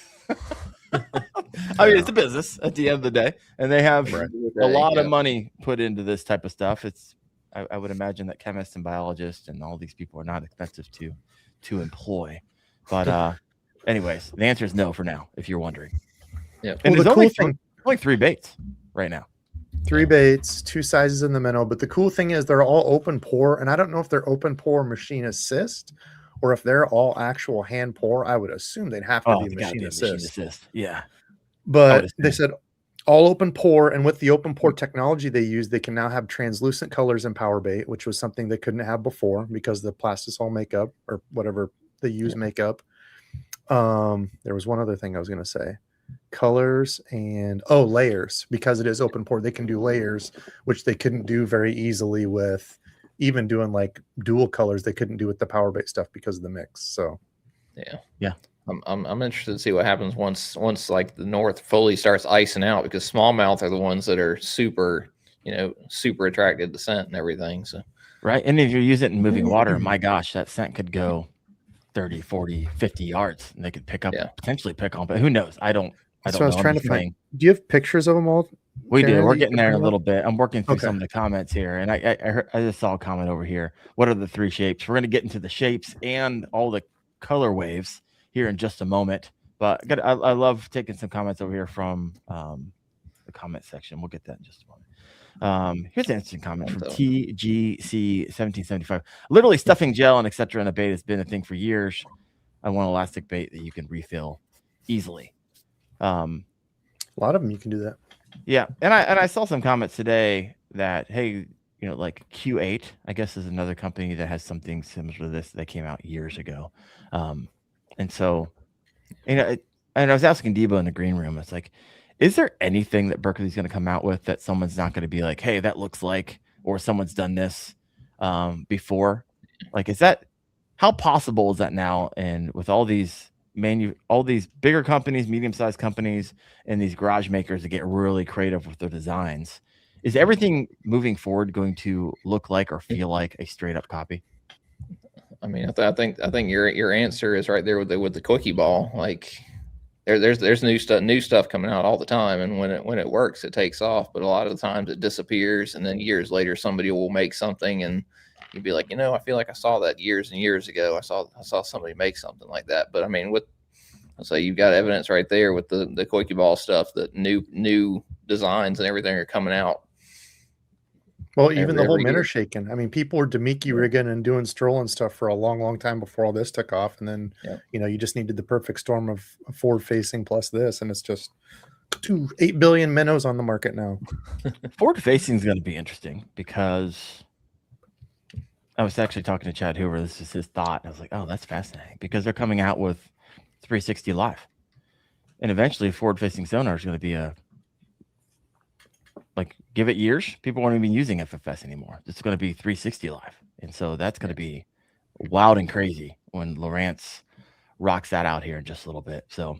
I mean, it's a business at the end of the day, and they have a lot of money put into this type of stuff. It's, I would imagine that chemists and biologists and all these people are not expensive to employ. But anyways, the answer is no for now, if you're wondering. Yeah, and there's only 3 baits right now. 3 baits, 2 sizes in the minnow. But the cool thing is they're all open pour, and I don't know if they're open pour machine assist or if they're all actual hand pour. I would assume they'd have to be machine assist. Yeah. But they said all open pour, and with the open pour technology they use, they can now have translucent colors in PowerBait, which was something they couldn't have before because the plastisol makeup or whatever they use makeup. There was one other thing I was going to say. Colors and layers, because it is open pour, they can do layers, which they couldn't do very easily with even doing like dual colors. They couldn't do with the PowerBait stuff because of the mix. So yeah. I'm interested to see what happens once like the north fully starts icing out, because smallmouth are the ones that are super attracted to scent and everything. So right, and if you use it in moving water, my gosh, that scent could go 30, 40, 50 yards, and they could potentially pick on, but who knows? I don't know. I was trying to find. Do you have pictures of them all? We do. We're getting there in a little bit. I'm working through some of the comments here, and I just saw a comment over here. What are the 3 shapes? We're going to get into the shapes and all the color waves here in just a moment. But I love taking some comments over here from the comment section. We'll get that in just a moment. Here's an interesting comment from TGC1775. Literally stuffing gel and etc. in a bait has been a thing for years. I want elastic bait that you can refill easily. A lot of them you can do that. Yeah, and I saw some comments today that, hey, like Q8, I guess, is another company that has something similar to this that came out years ago. And so and I was asking Debo in the green room, it's like, is there anything that Berkeley's going to come out with that someone's not going to be like, hey, that looks like, or someone's done this before? Like, is that, how possible is that now? And with all these bigger companies, medium-sized companies, and these garage makers that get really creative with their designs, is everything moving forward going to look like or feel like a straight up copy? I mean, I think your answer is right there with the quickie ball. Like there's new stuff coming out all the time, and when it works, it takes off. But a lot of the times it disappears, and then years later somebody will make something, and you'd be like, I feel like I saw that years and years ago. I saw somebody make something like that. But I mean, let's say you've got evidence right there with the quickie ball stuff that new designs and everything are coming out. Well, even the whole minnow shaking. I mean, people were Demiki rigging and doing stroll and stuff for a long, long time before all this took off. And then, you just needed the perfect storm of forward facing plus this. And it's just 8 billion minnows on the market now. Forward facing is going to be interesting because I was actually talking to Chad Hoover. This is his thought. I was like, oh, that's fascinating because they're coming out with 360 live. And eventually forward facing sonar is going to be give it years, people won't even be using FFS anymore. It's going to be 360 live. And so that's going to be wild and crazy when Lowrance rocks that out here in just a little bit. So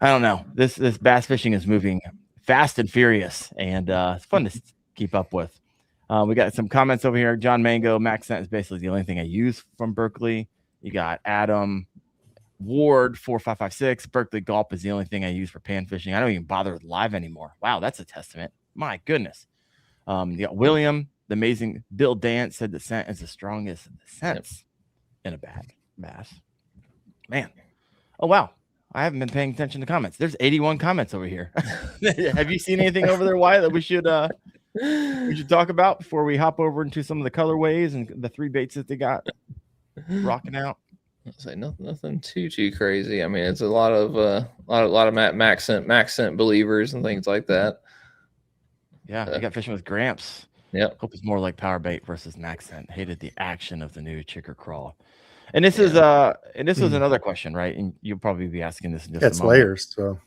I don't know. This bass fishing is moving fast and furious, and it's fun to keep up with. We got some comments over here. John Mango, MaxScent is basically the only thing I use from Berkeley. You got Adam Ward 4556. Berkeley Gulp is the only thing I use for pan fishing. I don't even bother with live anymore. Wow, that's a testament. My goodness. You got William, the amazing Bill Dance said the scent is the strongest scents in a bag bass. Man. Oh, wow. I haven't been paying attention to comments. There's 81 comments over here. Have you seen anything over there, Wyatt, that we should talk about before we hop over into some of the colorways and the 3 baits that they got rocking out? I'd say nothing too crazy. I mean, it's a lot of MaxScent believers and things like that. Yeah, you got fishing with Gramps. Yeah, hope it's more like PowerBait versus MaxScent. Hated the action of the new chicker crawl. And this is was another question, right? And you'll probably be asking this in just a moment. Layers, so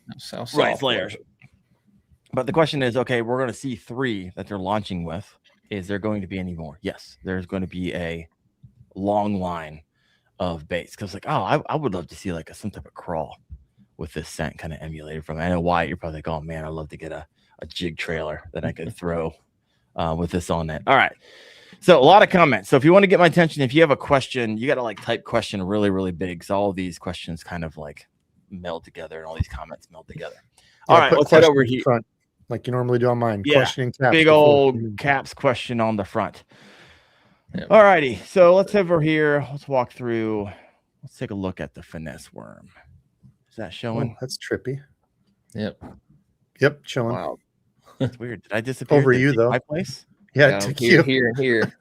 right, it's layers. But the question is, okay, we're going to see 3 that they're launching with. Is there going to be any more? Yes, there's going to be a long line of baits because, like, oh, I would love to see like some type of crawl with this scent kind of emulated from it. I know Wyatt, you're probably like, oh man, I'd love to get a jig trailer that I could throw with this on it. All right. So a lot of comments. So if you want to get my attention, if you have a question, you got to like type question really, really big. So all of these questions kind of like meld together and all these comments meld together. All right. Let's head over here. Front, like you normally do on mine. Yeah, questioning caps. Big old caps question on the front. Yep. All righty. So let's head over here. Let's walk through. Let's take a look at the Finesse Worm. Is that showing? Oh, that's trippy. Yep, showing. Wow. It's weird. Did I disappear? Over you though. My place? Yeah, took you here.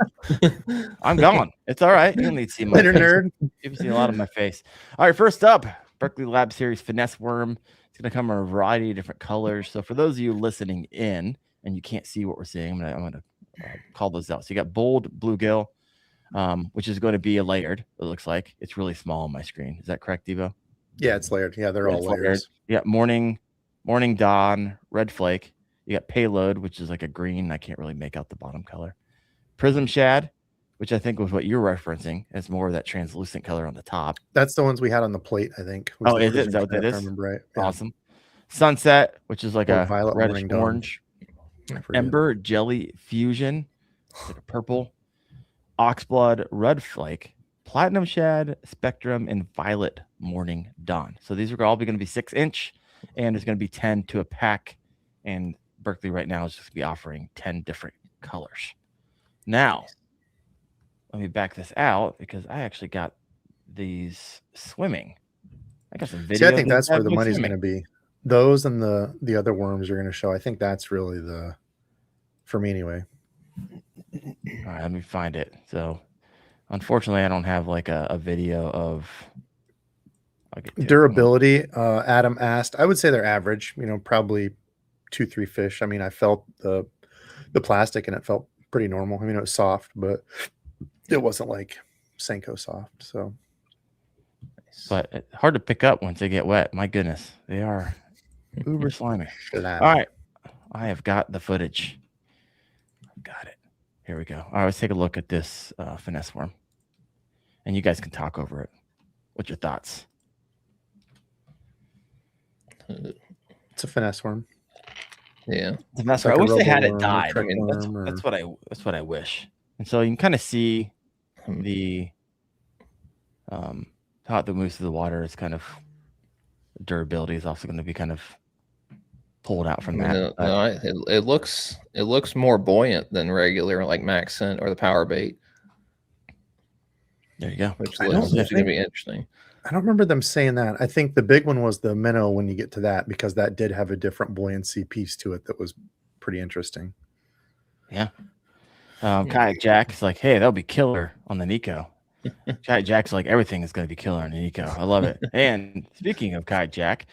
I'm gone. It's all right. You don't need to see my later, face. nerd. You've seen a lot of my face. All right, first up, Berkeley Lab Series Finesse Worm. It's going to come in a variety of different colors. So for those of you listening in and you can't see what we're seeing, I'm going to call those out. So you got bold bluegill, which is going to be a layered. It looks like it's really small on my screen. Is that correct, Debo? Yeah, it's layered. Yeah, they're all layers. Layered. Yeah, morning dawn, red flake. You got payload, which is like a green. I can't really make out the bottom color. Prism shad, which I think was what you're referencing. It's more of that translucent color on the top. That's the ones we had on the plate, I think. Oh, is it? Is that what that is? I remember right. Yeah. Awesome. Sunset, which is like a violet reddish orange. Ember jelly fusion, like a purple. Oxblood red flake, platinum shad, spectrum, and violet morning dawn. So these are all going to be 6-inch, and there's going to be 10 to a pack. And Berkeley right now is just going to be offering 10 different colors. Now, let me back this out because I actually got these swimming. I got some videos. See, I think that's where the money's going to be. Those and the other worms are going to show. I think that's really for me anyway. All right, let me find it. So, unfortunately, I don't have like a video of durability. Adam asked. I would say they're average. Probably 2-3 fish. I mean, I felt the plastic and it felt pretty normal. I mean, it was soft, but it wasn't like Senko soft. So but it's hard to pick up once they get wet. My goodness, they are uber slimy. All right, I have got the footage. I've got it. Here we go. All right, let's take a look at this finesse worm, and you guys can talk over it. What's your thoughts? It's a finesse worm. Yeah, it's a finesse worm. I wish they had it dyed. I mean, that's what I wish. And so you can kind of see the how it moves through the water. It's kind of durability is also going to be kind of pulled out from that. It looks more buoyant than regular like MaxScent or the PowerBait. There you go. Which looks going to be interesting. I don't remember them saying that. I think the big one was the Minnow when you get to that, because that did have a different buoyancy piece to it that was pretty interesting. Yeah. Kayak Jack's like, hey, that'll be killer on the Nico. Kayak Jack's like, everything is going to be killer on the Nico. I love it. And speaking of Kayak Jack,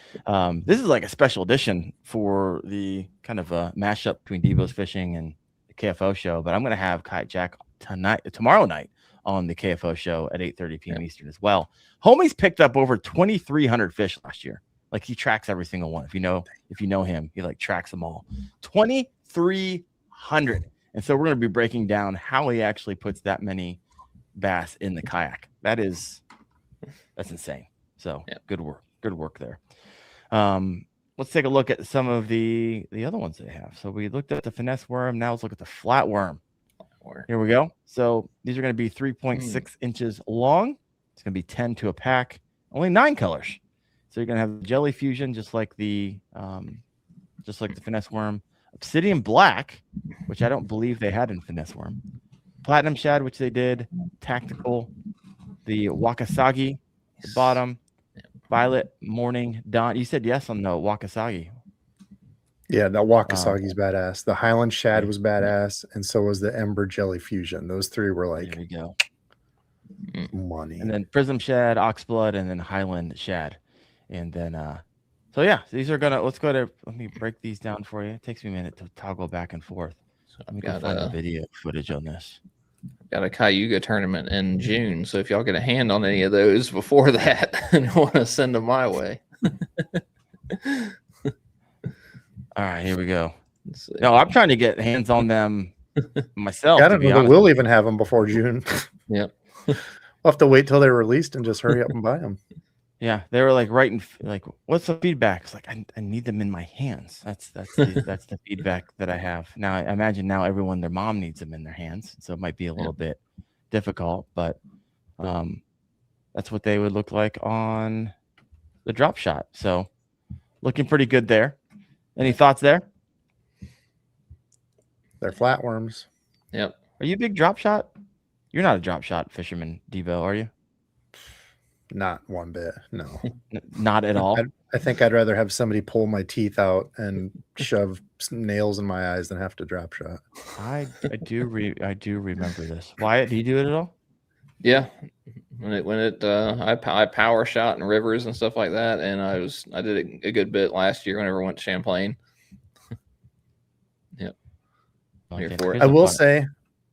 this is like a special edition for the kind of a mashup between Debo's Fishing and the KFO show. But I'm going to have Kayak Jack tomorrow night on the KFO show at 8:30 p.m. Eastern as well. Homie's picked up over 2,300 fish last year. Like, he tracks every single one. If you know him, he like tracks them all. 2,300. And so we're going to be breaking down how he actually puts that many bass in the kayak. That's insane. So good work there. Let's take a look at some of the other ones they have. So we looked at the finesse worm. Now let's look at the flatworm. Here we go. So these are going to be 3.6 inches long. It's going to be 10 to a pack. Only 9 colors. So you're going to have jelly fusion, just like the finesse worm. Obsidian black, which I don't believe they had in finesse worm. Platinum shad, which they did. Tactical. The wakasagi, the bottom. Violet, morning, dawn. You said yes on the wakasagi. Yeah, that wakasagi's badass. The Highland shad was badass, and so was the Ember jelly fusion. Those three were like, there we go. Money. And then prism shad, oxblood, and then Highland shad. And then so yeah, these are let me break these down for you. It takes me a minute to toggle back and forth. So let me go find the video footage on this. Got a Cayuga tournament in June, so if y'all get a hand on any of those before that and want to send them my way. All right, here we go. No, I'm trying to get hands on them myself. I don't know that we'll even have them before June. Yep. We'll have to wait till they're released and just hurry up and buy them. Yeah, they were like writing like, "What's the feedback?" It's like, I need them in my hands. That's the feedback that I have now. I imagine now everyone, their mom needs them in their hands, so it might be a little bit difficult, but that's what they would look like on the drop shot. So looking pretty good there. Any thoughts there? They're flatworms. Yep. Are you a big drop shot? You're not a drop shot fisherman, Debo, are you? Not one bit. No. Not at all. I think I'd rather have somebody pull my teeth out and shove nails in my eyes than have to drop shot. I do remember this. Wyatt, do you do it at all? Yeah. I power shot in rivers and stuff like that, and I did it a good bit last year whenever I went to Champlain. Yep. I will say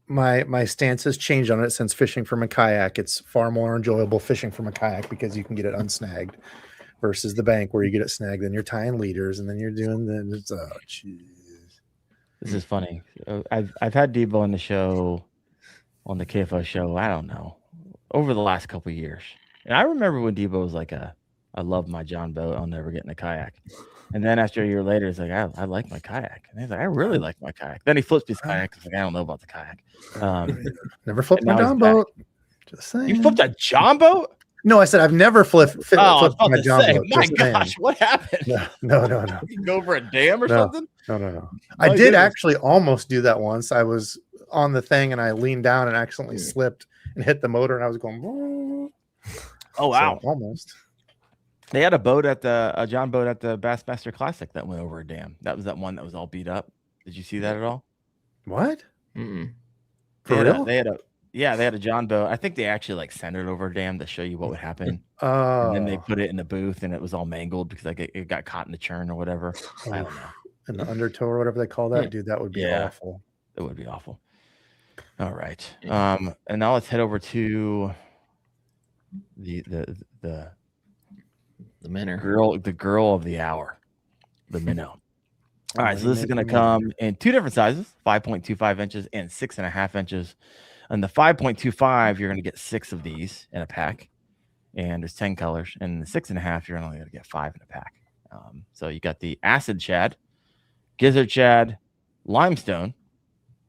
my stance has changed on it since fishing from a kayak. It's far more enjoyable fishing from a kayak because you can get it unsnagged versus the bank where you get it snagged and you're tying leaders and then you're doing this is funny. I've had Debo on the show, on the KFO show, I don't know, over the last couple of years. And I remember when Debo was like I love my Johnboat, I'll never get in a kayak. And then after a year later, he's like, I like my kayak. And he's like, I really like my kayak. Then he flips his kayak. He's like, I don't know about the kayak. Never flipped my Johnboat. Just saying. You flipped a Johnboat? No, I said I've never flipped my Johnboat. My gosh, what happened? No. You go over a dam or something? No. I did actually almost do that once. I was on the thing and I leaned down and accidentally slipped and hit the motor and I was going. Oh wow! So, almost. They had a boat at a Johnboat at the Bassmaster Classic that went over a dam. That was that one that was all beat up. Did you see that at all? What? Mm-mm. They had a Johnboat. I think they actually like sent it over a dam to show you what would happen. And then they put it in the booth and it was all mangled because like it got caught in the churn or whatever. I don't know. In the undertow or whatever they call that, dude, that would be awful. It would be awful. All right. And now let's head over to the The minnow. The girl of the hour, the minnow. All right, so this is going to come in two different sizes, 5.25 inches and 6.5 inches. And the 5.25, you're going to get 6 of these in a pack, and there's 10 colors. And the 6.5, you're only going to get 5 in a pack. So you got the acid shad, gizzard shad, limestone,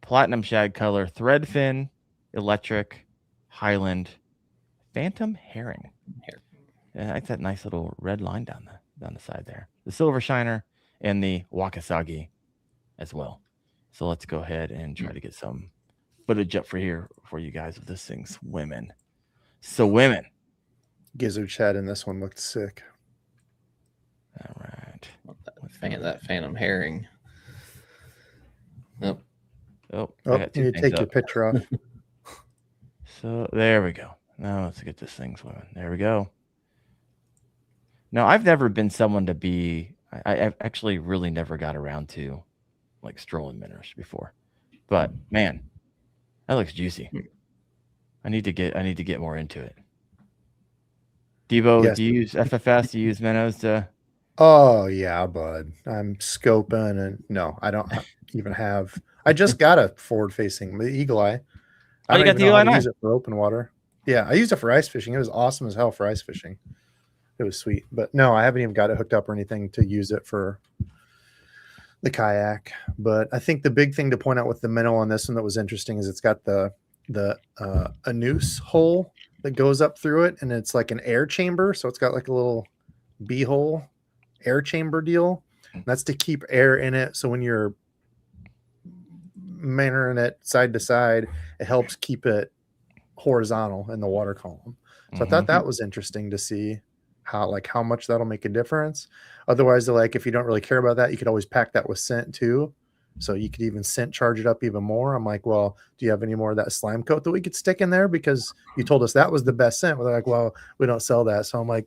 platinum shad color, threadfin, electric, highland, phantom herring. Yeah, that's that nice little red line down the side there. The silver shiner and the wakasagi as well. So let's go ahead and try to get some footage up for you guys of this thing swimming. So women. Gizzard shad in this one looked sick. All right. That phantom herring. Nope. Oh, you take your picture off. So there we go. Now let's get this thing swimming. There we go. Now, I've never been someone to be, I've actually really never got around to like strolling minnows before, but man, that looks juicy. I need to get more into it. Debo, yes. Do you use FFS? Do you use minnows to? Oh yeah, bud. I'm scoping, and no, I don't even have. I just got a forward-facing the Eagle Eye. I don't even know how to use it for open water. Yeah, I used it for ice fishing. It was awesome as hell for ice fishing. It was sweet, but no, I haven't even got it hooked up or anything to use it for the kayak. But I think the big thing to point out with the minnow on this one that was interesting is it's got the a noose hole that goes up through it, and it's like an air chamber. So it's got like a little beehole air chamber deal. And that's to keep air in it. So when you're mannering it side to side, it helps keep it horizontal in the water column. So I thought that was interesting to see how much that'll make a difference. Otherwise, like if you don't really care about that, you could always pack that with scent too. So you could even scent charge it up even more. I'm like, well, do you have any more of that slime coat that we could stick in there? Because you told us that was the best scent. They're like, well, we don't sell that. So I'm like,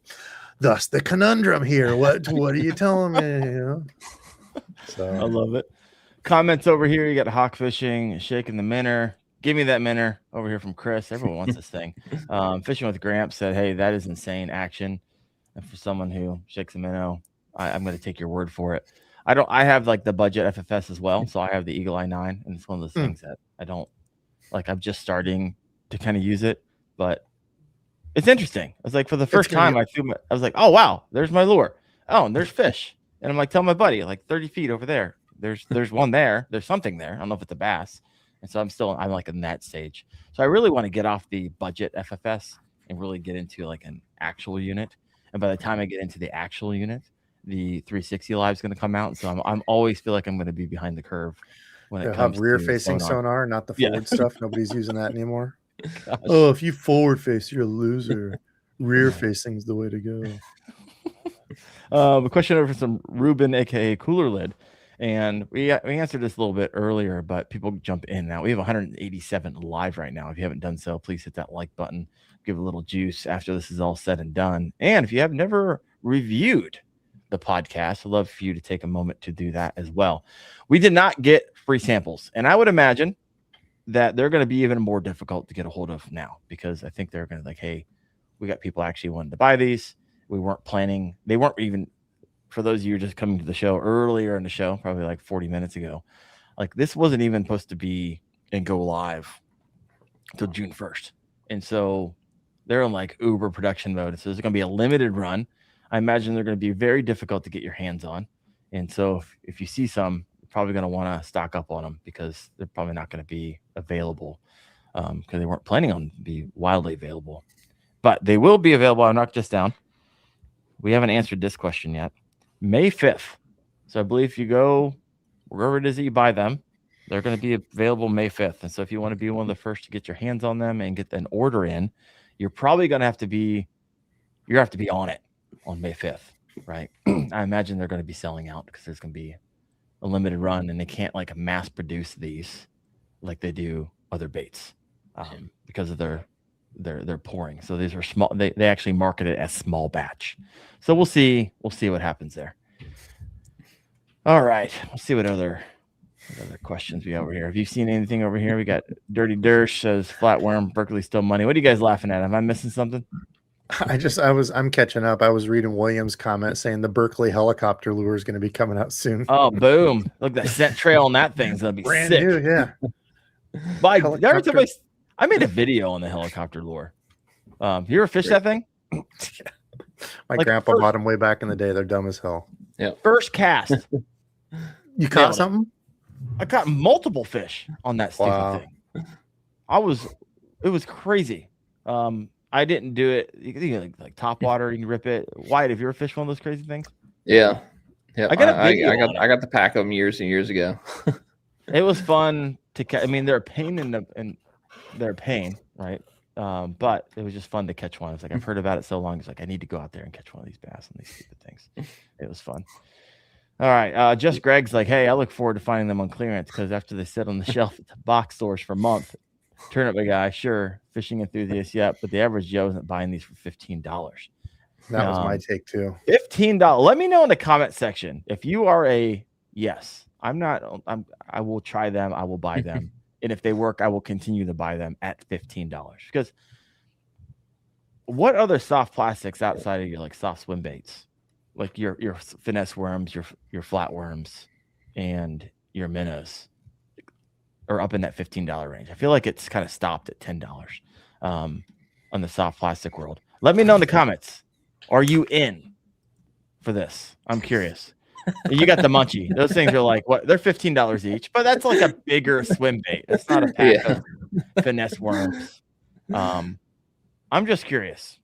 thus the conundrum here. What are you telling me? You know? So I love it. Comments over here. You got hawk fishing, shaking the minnow. Give me that minnow over here from Chris. Everyone wants this thing. Fishing with Gramps said, hey, that is insane action. And for someone who shakes a minnow, I'm going to take your word for it. I have like the budget FFS as well. So I have the Eagle Eye 9, and it's one of those things that I don't like. I'm just starting to kind of use it, but it's interesting. I was like, for the first time, I was like, oh, wow, there's my lure. Oh, and there's fish. And I'm like, tell my buddy, like 30 feet over there. There's one there. There's something there. I don't know if it's a bass. And so I'm like in that stage. So I really want to get off the budget FFS and really get into like an actual unit. And by the time I get into the actual unit, the 360 Live is going to come out. So I'm always feel like I'm going to be behind the curve when it comes to rear-facing sonar, not the forward stuff. Nobody's using that anymore. Gosh. Oh, if you forward face, you're a loser. Rear facing is the way to go. A question over from Ruben, aka Cooler Lid. And we answered this a little bit earlier, but people jump in now. We have 187 live right now. If you haven't done so, please hit that like button. Give a little juice after this is all said and done. And if you have never reviewed the podcast, I'd love for you to take a moment to do that as well. We did not get free samples, and I would imagine that they're going to be even more difficult to get a hold of now, because I think they're going to like, hey, we got people actually wanting to buy these. We weren't planning. They weren't even, for those of you just coming to the show earlier in the show, probably like 40 minutes ago, like this wasn't even supposed to be and go live until June 1st. And so they're in like Uber production mode. So there's going to be a limited run. I imagine they're going to be very difficult to get your hands on. And so if you see some, you're probably going to want to stock up on them, because they're probably not going to be available because they weren't planning on be wildly available. But they will be available. I'll knock this down. We haven't answered this question yet. May 5th. So I believe if you go wherever it is that you buy them, they're going to be available May 5th. And so if you want to be one of the first to get your hands on them and get an order in, you're probably going to have to be on it on May 5th, right? I imagine they're going to be selling out because there's going to be a limited run, and they can't like mass produce these like they do other baits because of their pouring. So these are small. They actually market it as small batch. So we'll see what happens there. All right, let's see what other questions we have over here. Have you seen anything over here? We got Dirty Dersh says Flatworm, Berkeley still money. What are you guys laughing at? Am I missing something? I'm catching up. I was reading William's comment saying the Berkeley helicopter lure is going to be coming out soon. Oh, boom. Look, that scent trail on that thing's going to be Brand sick. new, yeah. I made a video on the helicopter lure. You ever fish that thing? My grandpa bought them way back in the day. They're dumb as hell. Yeah. First cast. You caught something? I caught multiple fish on that stupid thing. It was crazy. I didn't do it. You can like top water, you can rip it. Wyatt, have you ever fished one of those crazy things? Yeah. I got the pack of them years and years ago. It was fun to catch. I mean, they're a pain and they're a pain, right? But it was just fun to catch one. It's like I've heard about it so long. It's like I need to go out there and catch one of these bass and these stupid things. It was fun. All right. Just Greg's like, hey, I look forward to finding them on clearance because after they sit on the shelf at the box stores for a month. Turnip guy, sure, fishing enthusiast, yeah, but the average Joe isn't buying these for $15. That was my take too. $15. Let me know in the comment section if you are a yes. I will try them. I will buy them, and if they work, I will continue to buy them at $15. Because what other soft plastics outside of your like soft swim baits, like your finesse worms, your flatworms, and your minnows, are up in that $15 range? I feel like it's kind of stopped at $10 on the soft plastic world. Let me know in the comments. Are you in for this? I'm curious. You got the munchie. Those things are like what? They're $15 each, but that's like a bigger swim bait. It's not a pack of finesse worms. I'm just curious.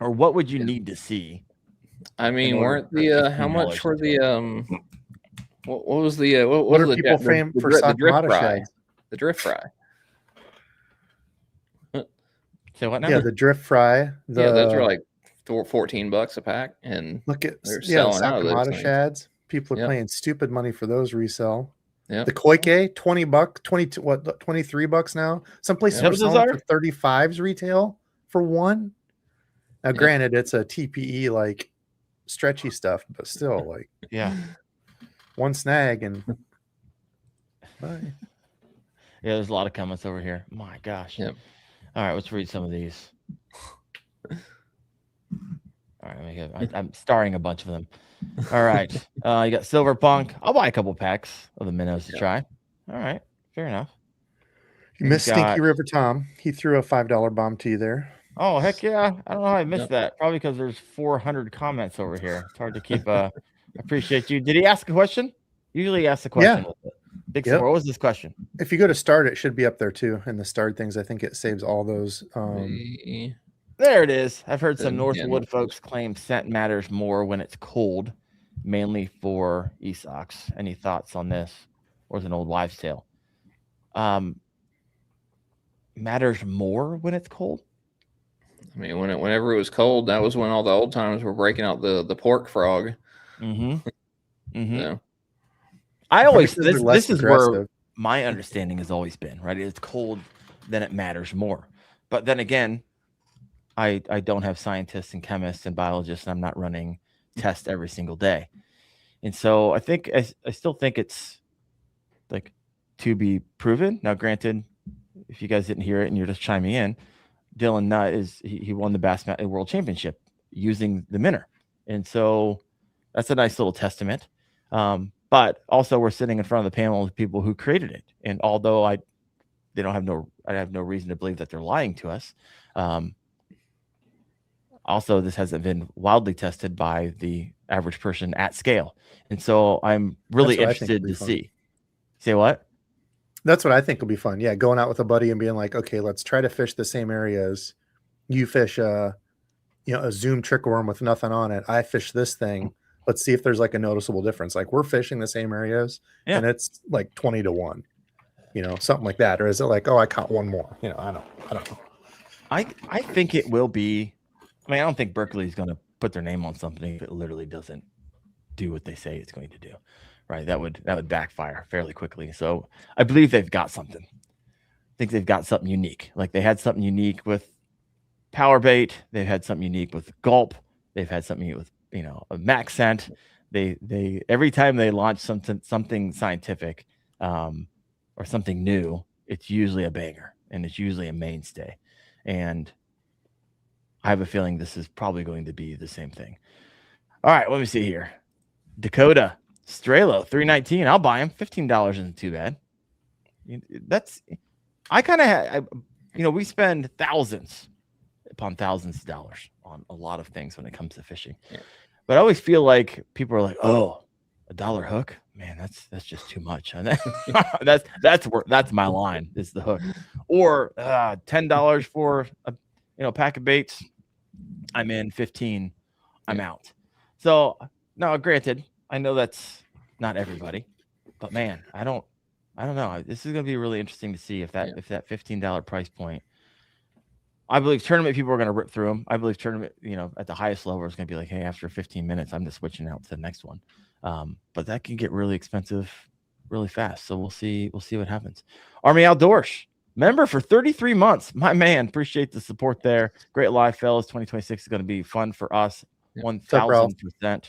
Or what would you need to see? I mean, weren't the how much for the What was the what are people famous for? The drift fry. The drift fry. So what now? Yeah, the drift fry. Those are like $14 a pack, and look at selling out of those shads. People are paying stupid money for those resell. Yeah, the Koike, $20, 22 what $23 now. Some places are selling for 35s retail for one. Now, granted, it's a TPE like stretchy stuff, but still, like one snag and bye. Yeah, there's a lot of comments over here. My gosh. Yep. All right, let's read some of these. All right, I'm starring a bunch of them. All right. You got Silver Punk. I'll buy a couple packs of the minnows to try. All right, fair enough. You missed Stinky River Tom. He threw a $5 bomb to you there. Oh, heck yeah. I don't know how I missed that. Probably because there's 400 comments over here. It's hard to keep appreciate you. Did he ask a question? Usually he asks a question. Big What was this question? If you go to start, it should be up there too. In the start things, I think it saves all those. There it is. I've heard some Northwood folks claim scent matters more when it's cold, mainly for ESOX. Any thoughts on this? Or is it an old wives' tale? Matters more when it's cold? I mean, whenever it was cold, that was when all the old timers were breaking out the pork frog. Yeah. I always this is where my understanding has always been, right? It's cold, then it matters more. But then again, I don't have scientists and chemists and biologists, and I'm not running tests every single day. And so I think I still think it's like to be proven. Now, granted, if you guys didn't hear it and you're just chiming in, Dylan Nutt he won the Bassmaster World Championship using the minnow. And so that's a nice little testament. But also we're sitting in front of the panel of people who created it. And although I have no reason to believe that they're lying to us. Also, this hasn't been wildly tested by the average person at scale. And so I'm really interested to see. Say what? That's what I think will be fun. Yeah, going out with a buddy and being like, okay, let's try to fish the same areas. You fish a Zoom trick worm with nothing on it. I fish this thing. Let's see if there's like a noticeable difference. Like we're fishing the same areas and it's like 20-1, something like that. Or is it like, oh, I caught one more? I don't know. I think it will be. I mean, I don't think Berkeley is going to put their name on something if it literally doesn't do what they say it's going to do. Right, that would backfire fairly quickly. So I believe they've got something. I think they've got something unique. Like they had something unique with PowerBait. They've had something unique with Gulp. They've had something unique with a MaxScent. They every time they launch something scientific or something new, it's usually a banger and it's usually a mainstay. And I have a feeling this is probably going to be the same thing. All right, let me see here. Dakota Strelo, $3.19. I'll buy him. $15 isn't too bad. That's I kind of we spend thousands upon thousands of dollars on a lot of things when it comes to fishing. Yeah. But I always feel like people are like, "Oh, $1 hook, man, that's just too much." And that's my line is the hook, or $10 for a pack of baits. I'm in. 15, I'm out. So now, granted, I know that's not everybody, but man, I don't know. This is going to be really interesting to see if that $15 price point. I believe tournament people are going to rip through them. I believe tournament, at the highest level is going to be like, hey, after 15 minutes, I'm just switching out to the next one. But that can get really expensive really fast. So we'll see what happens. Army Outdoors member for 33 months. My man, appreciate the support there. Great live, fellas. 2026 is going to be fun for us. 1,000%.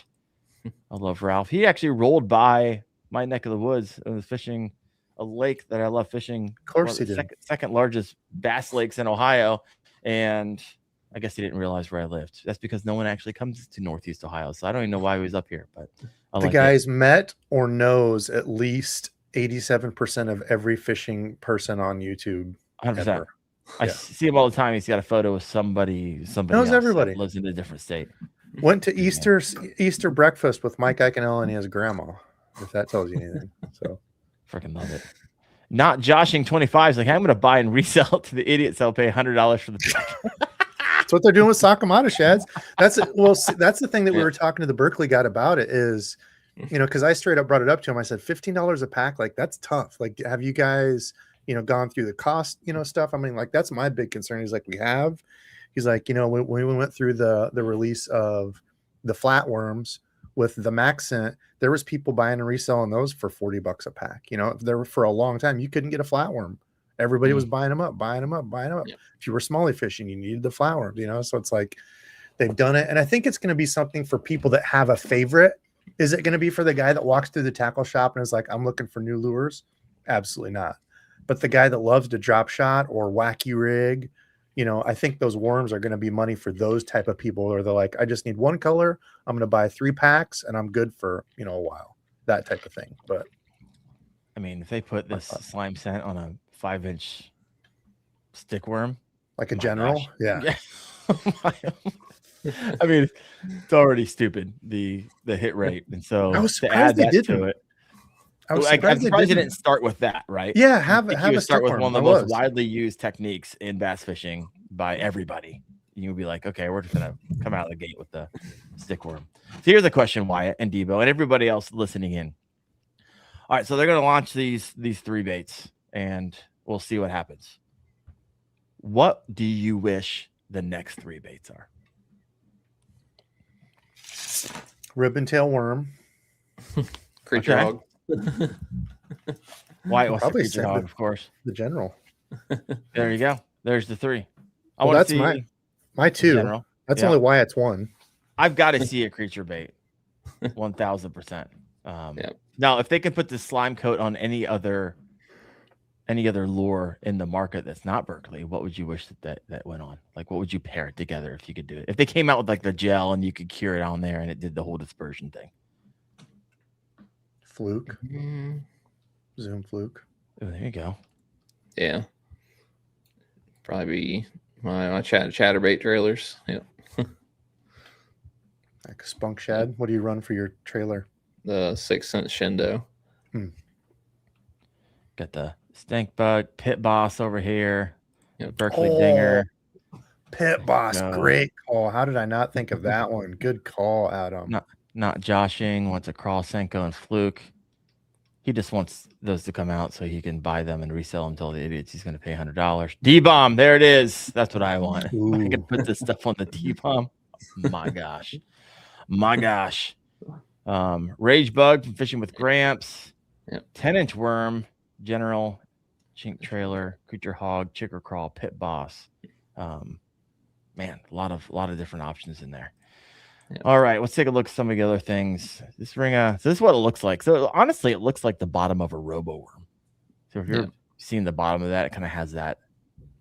I love Ralph. He actually rolled by my neck of the woods and was fishing a lake that I love fishing. Of course he did. Second largest bass lakes in Ohio. And I guess he didn't realize where I lived. That's because no one actually comes to Northeast Ohio. So I don't even know why he was up here. But the guy's met or knows at least 87% of every fishing person on YouTube. 100%. I see him all the time. He's got a photo of somebody knows everybody. Lives in a different state. Went to Easter breakfast with Mike Iconell and his grandma, if that tells you anything. So freaking love it. Not joshing 25 is like, I'm going to buy and resell to the idiots. I'll pay $100 for the pack. That's what they're doing with Sakamata shads. That's the thing that we were talking to the Berkeley guy about. It is, because I straight up brought it up to him. I said, $15 a pack, like that's tough. Like, have you guys, gone through the cost, stuff? I mean, like that's my big concern. He's like, we have. He's like, when we went through the release of the Flatworms with the MaxScent, there was people buying and reselling those for $40 a pack. There were for a long time, you couldn't get a Flatworm. Everybody was buying them up. Yep. If you were smallie fishing, you needed the Flatworms, so it's like they've done it. And I think it's going to be something for people that have a favorite. Is it going to be for the guy that walks through the tackle shop and is like, I'm looking for new lures? Absolutely not. But the guy that loves to drop shot or wacky rig, I think those worms are going to be money for those type of people, or they're like, I just need one color. I'm going to buy 3 packs and I'm good for, a while, that type of thing. But I mean, if they put this slime scent on a 5-inch stick worm, like a general, yeah. I mean, it's already stupid, the hit rate. And so to add that to it, I'm surprised they didn't start with that, right? Yeah, have a start with one of the most widely used techniques in bass fishing by everybody. You would be like, okay, we're just gonna come out of the gate with the stick worm. So here's a question, Wyatt and Debo and everybody else listening in. All right, so they're gonna launch these 3 baits, and we'll see what happens. What do you wish the next 3 baits are? Ribbon tail worm, creature hog. Why? What's the creature hog? Of course, the general. There you go. There's the 3. That's my 2. That's only why it's 1. I've got to see a creature bait, 1,000%. Now, if they can put the slime coat on any other lure in the market that's not Berkeley, what would you wish that went on? Like, what would you pair it together if you could do it? If they came out with like the gel and you could cure it on there and it did the whole dispersion thing. Fluke. Zoom fluke. Oh, there you go. Yeah. Probably be my chatterbait trailers. Yeah. Like a spunk shad. What do you run for your trailer? The 6-cent Shindo. Got the stink bug, pit boss over here. Berkeley Oh, dinger. Pit boss, great call. How did I not think of that one? Good call, Adam. Not joshing, wants a crawl, Senko, and fluke. He just wants those to come out so he can buy them and resell them to all the idiots. He's going to pay $100. D-bomb, there it is. That's what I want. I can put this stuff on the D-bomb. My gosh. Rage bug from Fishing with Gramps. 10-inch worm, general, chink trailer, creature hog, chicker crawl, pit boss. Man, a lot of different options in there. All right, let's take a look at some of the other things. This ringer, so this is what it looks like. So honestly, it looks like the bottom of a robo worm. So if you're seeing the bottom of that, it kind of has that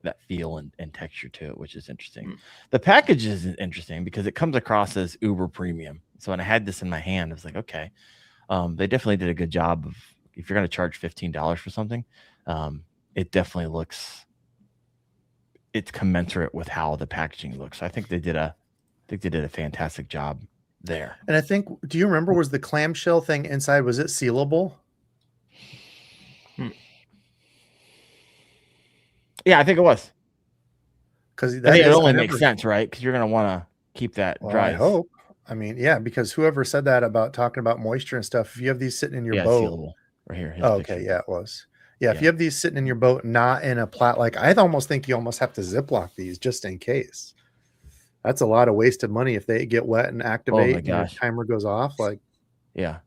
that feel and texture to it, which is interesting. The package is interesting because it comes across as uber premium. So when I had this in my hand, I was like, okay, they definitely did a good job of, if you're going to charge $15 for something, it definitely looks, it's commensurate with how the packaging looks. I think they did a fantastic job there. And I think, do you remember, was the clamshell thing inside, was it sealable? Yeah, I think it was. Because I think it only makes sense, right? Because you're going to want to keep that dry. I hope. I mean, yeah, because whoever said that about talking about moisture and stuff, if you have these sitting in your boat, sealable. Right here. Oh, okay, yeah, it was. Yeah, if you have these sitting in your boat, not in a like, I almost think you almost have to Ziploc these just in case. That's a lot of wasted money if they get wet and activate and the timer goes off. Like, yeah.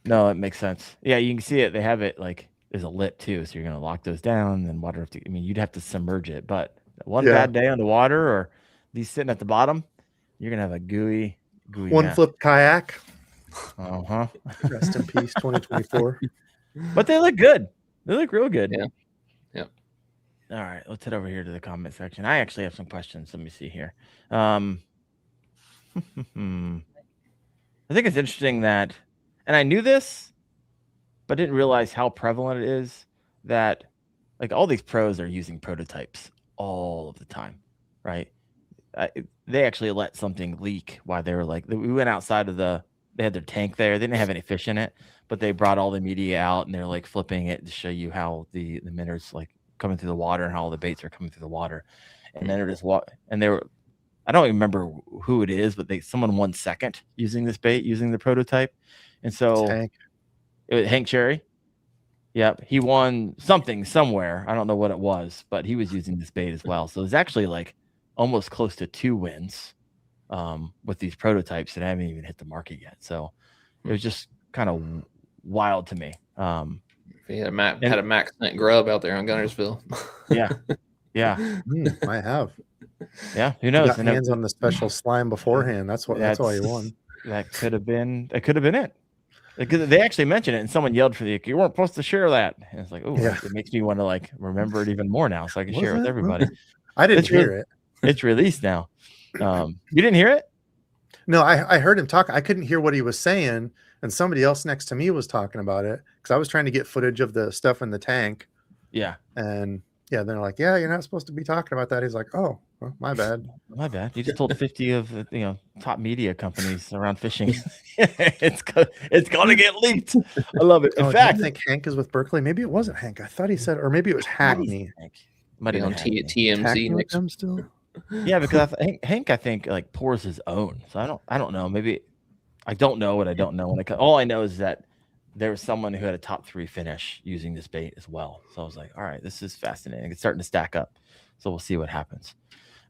No, it makes sense. Yeah, you can see it. They have it like there's a lip too, so you're gonna lock those down. And water. You'd have to submerge it, but one bad day on the water or these sitting at the bottom, you're gonna have a gooey one mess. flip kayak. Rest in peace, 2024. But they look good. They look real good. Yeah. All right, let's head over here to the comment section. I actually have some questions. Let me see here. I think it's interesting that, and I knew this, but didn't realize how prevalent it is that like all these pros are using prototypes all of the time, right? They actually let something leak while they were like, we went outside of they had their tank there. They didn't have any fish in it, but they brought all the media out and they're like flipping it to show you how the minnows like coming through the water and how all the baits are coming through the water. And then they're just and they were, I don't remember who it is, but someone won second using this bait, using the prototype. And so Hank Cherry. Yep. He won something somewhere. I don't know what it was, but he was using this bait as well. So it's actually like almost close to 2 wins with these prototypes that haven't even hit the market yet. So it was just kind of wild to me. He had a MaxScent grub out there on Gunnersville. Yeah. I have. Yeah, who knows? Got hands on the special slime beforehand. That's why he won. That could have been it. Because they actually mentioned it, and someone yelled for you weren't supposed to share that. And it's like, it makes me want to like remember it even more now, so I can share it with everybody. I didn't hear it. It's released now. You didn't hear it? No, I heard him talk. I couldn't hear what he was saying, and somebody else next to me was talking about it because I was trying to get footage of the stuff in the tank. Yeah. And they're like, you're not supposed to be talking about that. He's like, oh, well, my bad. My bad. You just told 50 of the top media companies around fishing. It's gonna get leaked. I love it. In fact, I think Hank is with Berkeley. Maybe it wasn't Hank. I thought he said, or maybe it was Hackney. Might be on TMZ next. Still. Yeah, because Hank, I think like pours his own. So I don't know. Maybe I don't know what I don't know. All I know is that there was someone who had a top 3 finish using this bait as well. So I was like, all right, this is fascinating. It's starting to stack up. So we'll see what happens.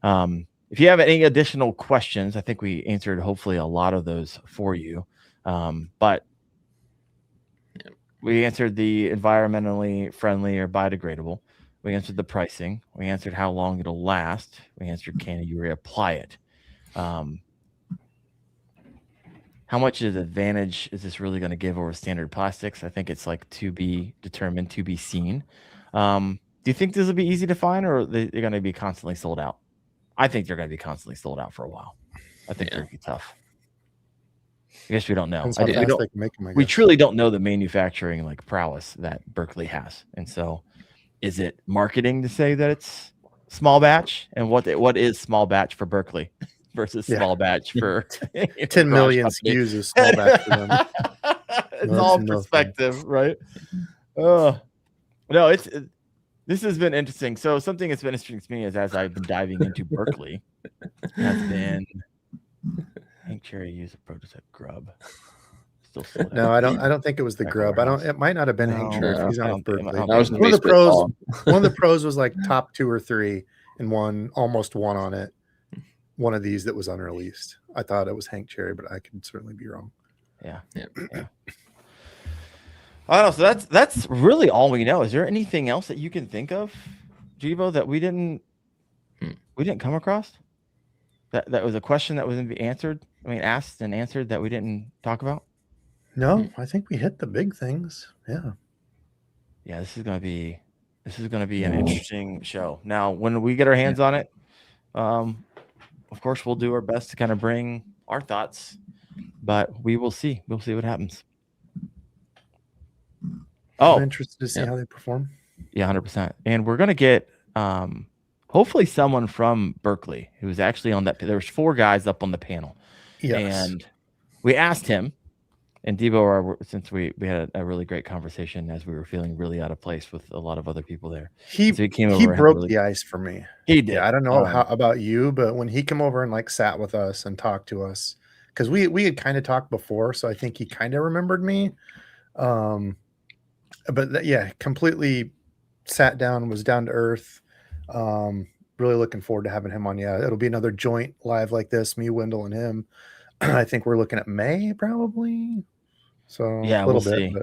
If you have any additional questions, I think we answered hopefully a lot of those for you. But we answered the environmentally friendly or biodegradable. We answered the pricing. We answered how long it'll last. We answered can you reapply it. How much of the advantage is this really going to give over standard plastics? I think it's like to be determined, to be seen. Do you think this will be easy to find, or they're going to be constantly sold out? I think they're going to be constantly sold out for a while. I think they're going to be tough. I guess we don't know. We truly don't know the manufacturing like prowess that Berkeley has. And so is it marketing to say that it's small batch? And what is small batch for Berkeley versus small batch for 10 million SKUs is small batch for them. It's all perspective, right? No, this has been interesting. So something that's been interesting to me is as I've been diving into Berkeley has been Hank Cherry used a prototype grub. No, I don't think it was the grub. It might not have been Hank Cherry. He's on Berkeley. One of the pros was like top 2 or 3 and almost one on it. One of these that was unreleased. I thought it was Hank Cherry, but I could certainly be wrong. Yeah. I don't know. So that's really all we know. Is there anything else that you can think of, Debo, that we didn't come across? That was a question that wasn't answered. Asked and answered that we didn't talk about. No, I think we hit the big things. Yeah. Yeah, this is going to be This is going to be an interesting show. Now, when we get our hands on it, of course, we'll do our best to kind of bring our thoughts, but we will see. We'll see what happens. I'm interested to see how they perform. Yeah, 100%. And we're going to get hopefully someone from Berkeley who's actually on that. There's 4 guys up on the panel. Yes. And we asked him, and Debo, since we had a really great conversation as we were feeling really out of place with a lot of other people there. He broke the ice for me. He did. Yeah, I don't know how about you, but when he came over and like sat with us and talked to us, because we had kind of talked before, so I think he kind of remembered me. But yeah, completely sat down, was down to earth. Really looking forward to having him on. Yeah, it'll be another joint live like this, me, Wendell, and him. I think we're looking at May probably. So yeah, a little we'll bit.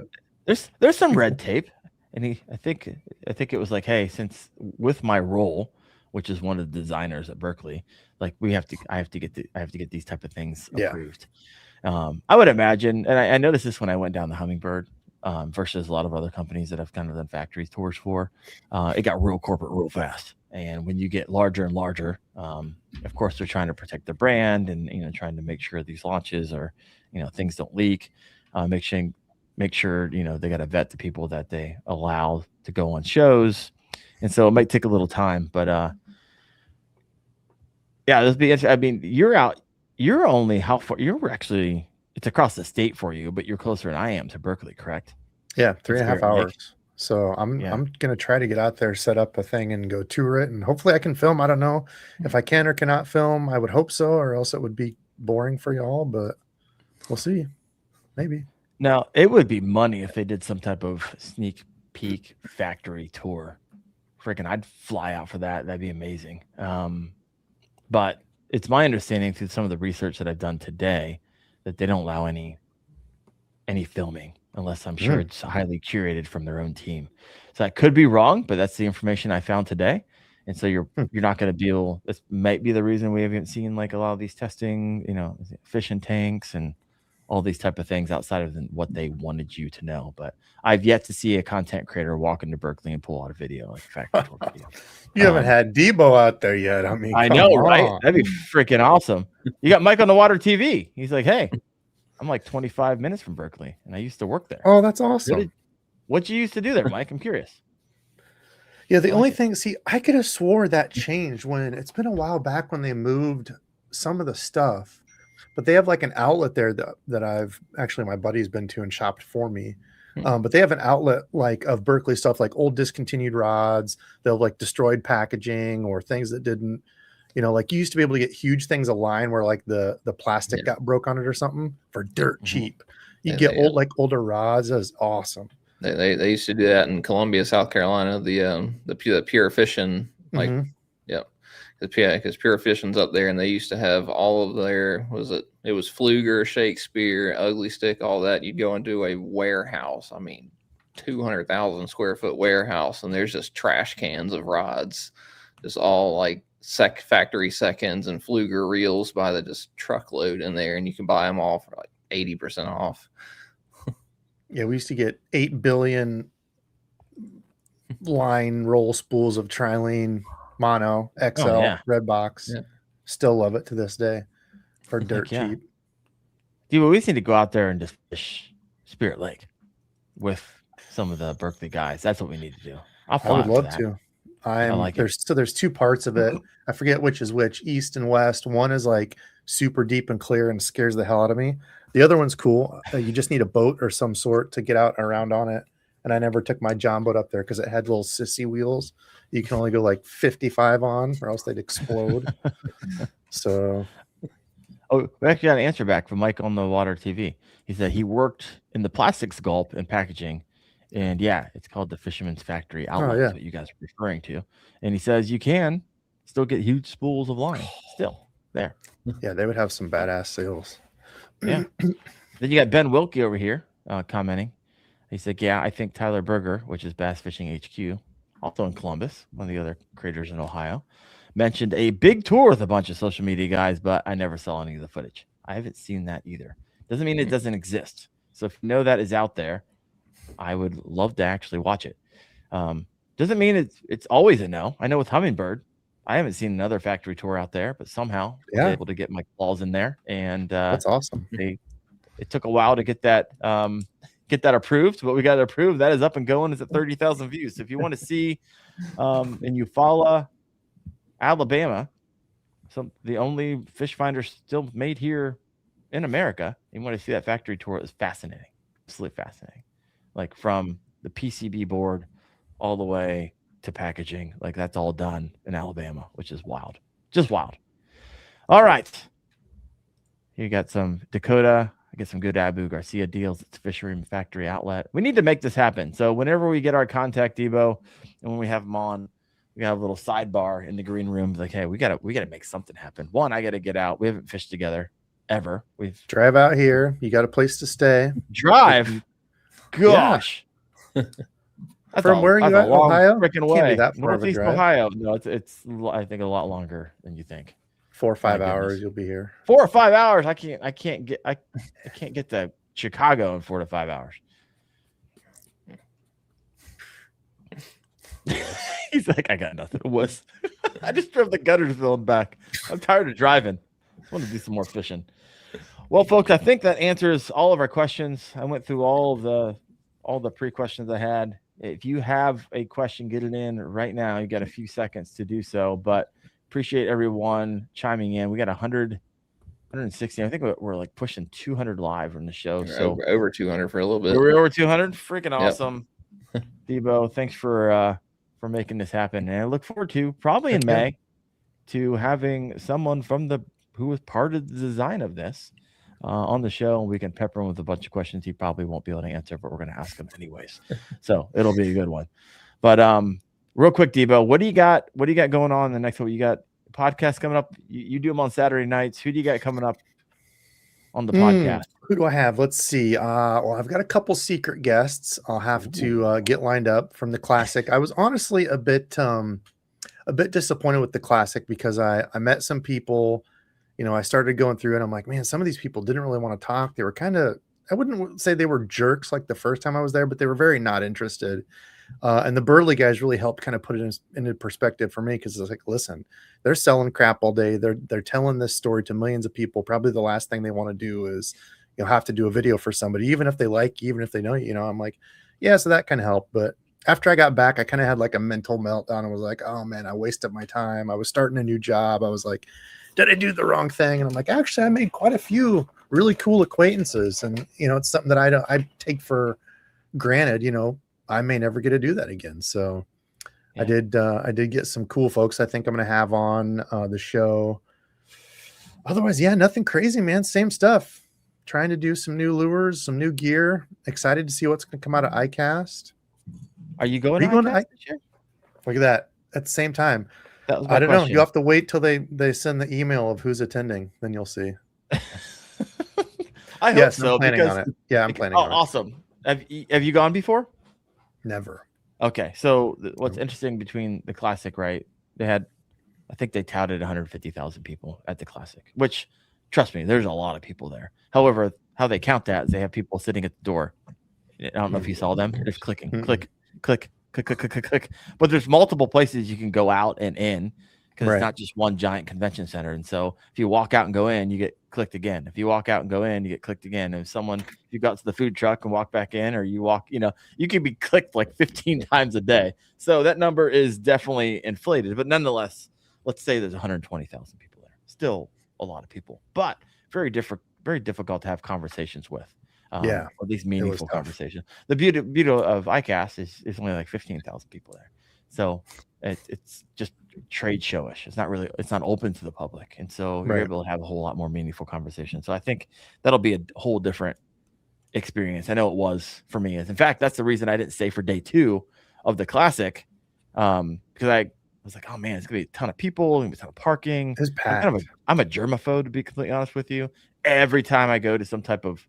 But there's some red tape, and I think it was like, hey, since with my role, which is one of the designers at Berkeley, like I have to get these type of things approved. I would imagine, and I noticed this when I went down the Humminbird. Versus a lot of other companies that I've kind of done factory tours for, it got real corporate real fast. And when you get larger and larger, of course, they're trying to protect the brand and trying to make sure these launches are, things don't leak. Make sure they got to vet the people that they allow to go on shows, and so it might take a little time. But yeah, this be. I mean, you're out. You're only how far? You're actually. It's across the state for you, but you're closer than I am to Berkeley, correct? Yeah, 3.5 hours. So I'm gonna try to get out there, set up a thing, and go tour it, and hopefully I can film. I don't know if I can or cannot film. I would hope so, or else it would be boring for y'all. But we'll see. Maybe. Now it would be money if they did some type of sneak peek factory tour. Freaking, I'd fly out for that. That'd be amazing. But it's my understanding through some of the research that I've done today that they don't allow any filming unless I'm sure it's highly curated from their own team. So I could be wrong, but that's the information I found today. And so you're not going to be able. This might be the reason we haven't seen like a lot of these testing, fishing tanks and all these type of things outside of what they wanted you to know. But I've yet to see a content creator walk into Berkeley and pull out a video, like a factory tour video. You haven't had Debo out there yet. I mean, I know, right? That'd be freaking awesome. You got Mike on the Water TV. He's like, hey, I'm like 25 minutes from Berkeley, and I used to work there. Oh, that's awesome. What you used to do there, Mike? I'm curious. Yeah, the only thing, I could have swore that changed when it's been a while back when they moved some of the stuff, but they have like an outlet there that I've actually, my buddy's been to and shopped for me. But they have an outlet like of Berkeley stuff, like old discontinued rods. They'll like destroyed packaging or things that didn't, like you used to be able to get huge things aligned where like the plastic got broke on it or something for dirt cheap. You get older rods. That is awesome. They used to do that in Columbia, South Carolina. The Pure Fishing, like because Pure Fishing's up there, and they used to have all of their it was Fluger, Shakespeare, Ugly Stick, all that. You'd go into a warehouse. I mean, 200,000 square foot warehouse, and there's just trash cans of rods, just all like factory seconds and Fluger reels by the just truckload in there, and you can buy them all for like 80% off. Yeah, we used to get 8 billion line roll spools of trilene mono XL red box. Yeah. Still love it to this day for dirt cheap. Dude, we just need to go out there and just fish Spirit Lake with some of the Berkeley guys. That's what we need to do. I would love to. There's 2 parts of it. I forget which is which, east and west. One is like super deep and clear and scares the hell out of me. The other one's cool. You just need a boat or some sort to get out and around on it. And I never took my Johnboat up there because it had little sissy wheels. You can only go like 55 on, or else they'd explode. So, we actually got an answer back from Mike on the Water TV. He said he worked in the plastics gulp and packaging, and it's called the Fisherman's Factory outlet. That's what you guys are referring to. And he says you can still get huge spools of line still there. Yeah, they would have some badass sales. Yeah. Then you got Ben Wilkie over here commenting. He said, I think Tyler Berger, which is Bass Fishing HQ, also in Columbus, one of the other creators in Ohio, mentioned a big tour with a bunch of social media guys, but I never saw any of the footage. I haven't seen that either. Doesn't mean it doesn't exist. So if you know that is out there, I would love to actually watch it. Doesn't mean it's always a no. I know with Humminbird, I haven't seen another factory tour out there, but somehow I was able to get my claws in there, and that's awesome. It took a while to get that approved, but we got it approved. That is up and going. It's at 30,000 views. So if you want to see in Eufaula, Alabama, the only fish finder still made here in America, you want to see that factory tour, it was fascinating, absolutely fascinating. Like from the PCB board all the way to packaging, like that's all done in Alabama, which is wild, just wild. All right, you got some Dakota. I get some good Abu Garcia deals. It's Fishery Factory Outlet. We need to make this happen. So whenever we get our contact Debo, and when we have them on, we have a little sidebar in the green room. Like, hey, we gotta make something happen. One, I gotta get out. We haven't fished together ever. We've drive out here. You got a place to stay. Drive. Gosh. Yeah. From where are you at? Ohio? Freaking way. Northeast Ohio. No, it's I think a lot longer than you think. 4 or 5 hours you'll be here. 4 or 5 hours. I can't get to Chicago in 4 to 5 hours. He's like, I got nothing. Wuss. I just drove the Guttersville and back. I'm tired of driving. I want to do some more fishing. Well, folks, I think that answers all of our questions. I went through all the pre-questions I had. If you have a question, get it in right now. You got a few seconds to do so, but appreciate everyone chiming in. We got 160. I think we're like pushing 200 live on the show. So over 200 for a little bit. We're over 200. Freaking awesome. Yep. Debo, thanks for making this happen. And I look forward to probably in May to having someone who was part of the design of this on the show, and we can pepper him with a bunch of questions he probably won't be able to answer, but we're going to ask him anyways. So it'll be a good one. But real quick, Debo, what do you got going on the next week? You got podcasts coming up. You do them on Saturday nights. Who do you got coming up on the podcast? Who do I have? Let's see. Well, I've got a couple secret guests. I'll have to get lined up from the Classic. I was honestly a bit disappointed with the Classic because I met some people. You know, I started going through and I'm like, man, some of these people didn't really want to talk. They were kind of, I wouldn't say they were jerks like the first time I was there, but they were very not interested. And the Berkeley guys really helped kind of put it into perspective for me, because it's like, listen, they're selling crap all day. They're telling this story to millions of people. Probably the last thing they want to do is, you know, have to do a video for somebody, even if they like, even if they know, you know. I'm like, yeah, so that kind of helped. But after I got back, I kind of had like a mental meltdown. I was like, oh man, I wasted my time. I was starting a new job. I was like, did I do the wrong thing? And I'm like, actually, I made quite a few really cool acquaintances. And, you know, it's something that I take for granted. You know, I may never get to do that again. So I did get some cool folks I think I'm going to have on the show. Otherwise, yeah, nothing crazy, man. Same stuff. Trying to do some new lures, some new gear. Excited to see what's going to come out of ICAST. Are you going to ICAST this year? Look at that. At the same time. I don't know. You have to wait till they send the email of who's attending. Then you'll see. I hope so. I'm planning on it. Yeah, I'm planning on it. Awesome. Have you gone before? Never. Okay. So what's interesting between the Classic, right? I think they touted 150,000 people at the Classic, which, trust me, there's a lot of people there. However, how they count that is they have people sitting at the door. I don't know if you saw them. They're just clicking, click, click. Click. But there's multiple places you can go out and in, because it's not just one giant convention center. And so if you walk out and go in, you get clicked again. If you walk out and go in, you get clicked again. And if you got to the food truck and walk back in, or you walk, you know, you can be clicked like 15 times a day. So that number is definitely inflated. But nonetheless, let's say there's 120,000 people there. Still a lot of people, but very difficult to have conversations with. Or these meaningful conversations. The beauty of ICAST is only like 15,000 people there, so it's just trade showish. It's not open to the public, and so you're able to have a whole lot more meaningful conversation. So I think that'll be a whole different experience. I know it was for me. In fact, that's the reason I didn't stay for day 2 of the Classic, because I was like, oh man, it's gonna be a ton of people, gonna be a ton of parking. It's packed. I'm a germaphobe, to be completely honest with you. Every time I go to some type of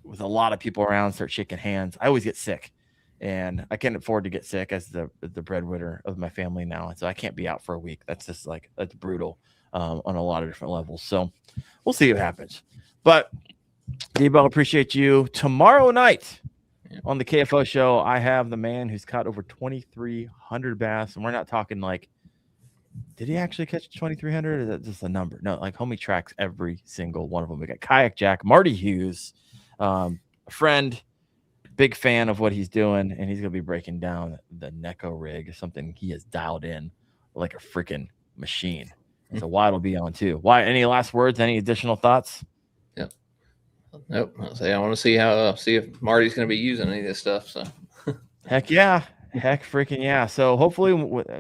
with a lot of people around, start shaking hands, I always get sick, and I can't afford to get sick as the breadwinner of my family now. And so I can't be out for a week. That's just that's brutal on a lot of different levels. So we'll see what happens. But Debo, appreciate you. Tomorrow night, On the KFO show, I have the man who's caught over 2,300 bass, and we're not talking like, did he actually catch 2,300? Or is that just a number? No, like homie tracks every single one of them. We got Kayak Jack, Marty Hughes, a friend, big fan of what he's doing, and he's gonna be breaking down the Neko rig, something he has dialed in like a freaking machine. And so Wyatt will be on too. Wyatt, any last words? Any additional thoughts? Nope. I want to see if Marty's going to be using any of this stuff. So, heck yeah, freaking yeah. So hopefully,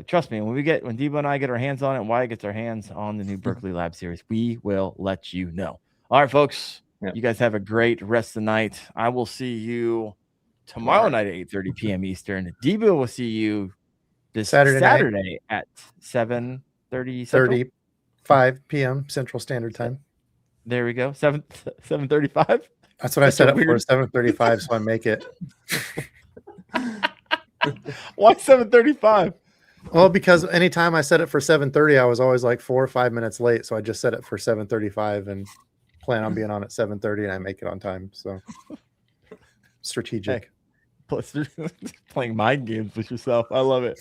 trust me, when Debo and I get our hands on it, and Wyatt gets our hands on the new Berkeley Lab Series, we will let you know. All right, folks. Yep. You guys have a great rest of the night. I will see you tomorrow night at 8:30 p.m. Eastern. Debo will see you this Saturday at 7:35 p.m. Central Standard Time. There we go. 7:35. That's what I set up for 7:35, so I make it. Why 7:35? Well, because anytime I set it for 7:30, I was always like 4 or 5 minutes late. So I just set it for 7:35 and plan on being on at 7:30, and I make it on time. So strategic. Hey, plus playing mind games with yourself. I love it.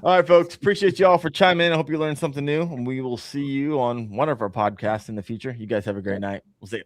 All right, folks. Appreciate y'all for chiming in. I hope you learned something new, and we will see you on one of our podcasts in the future. You guys have a great night. We'll see you.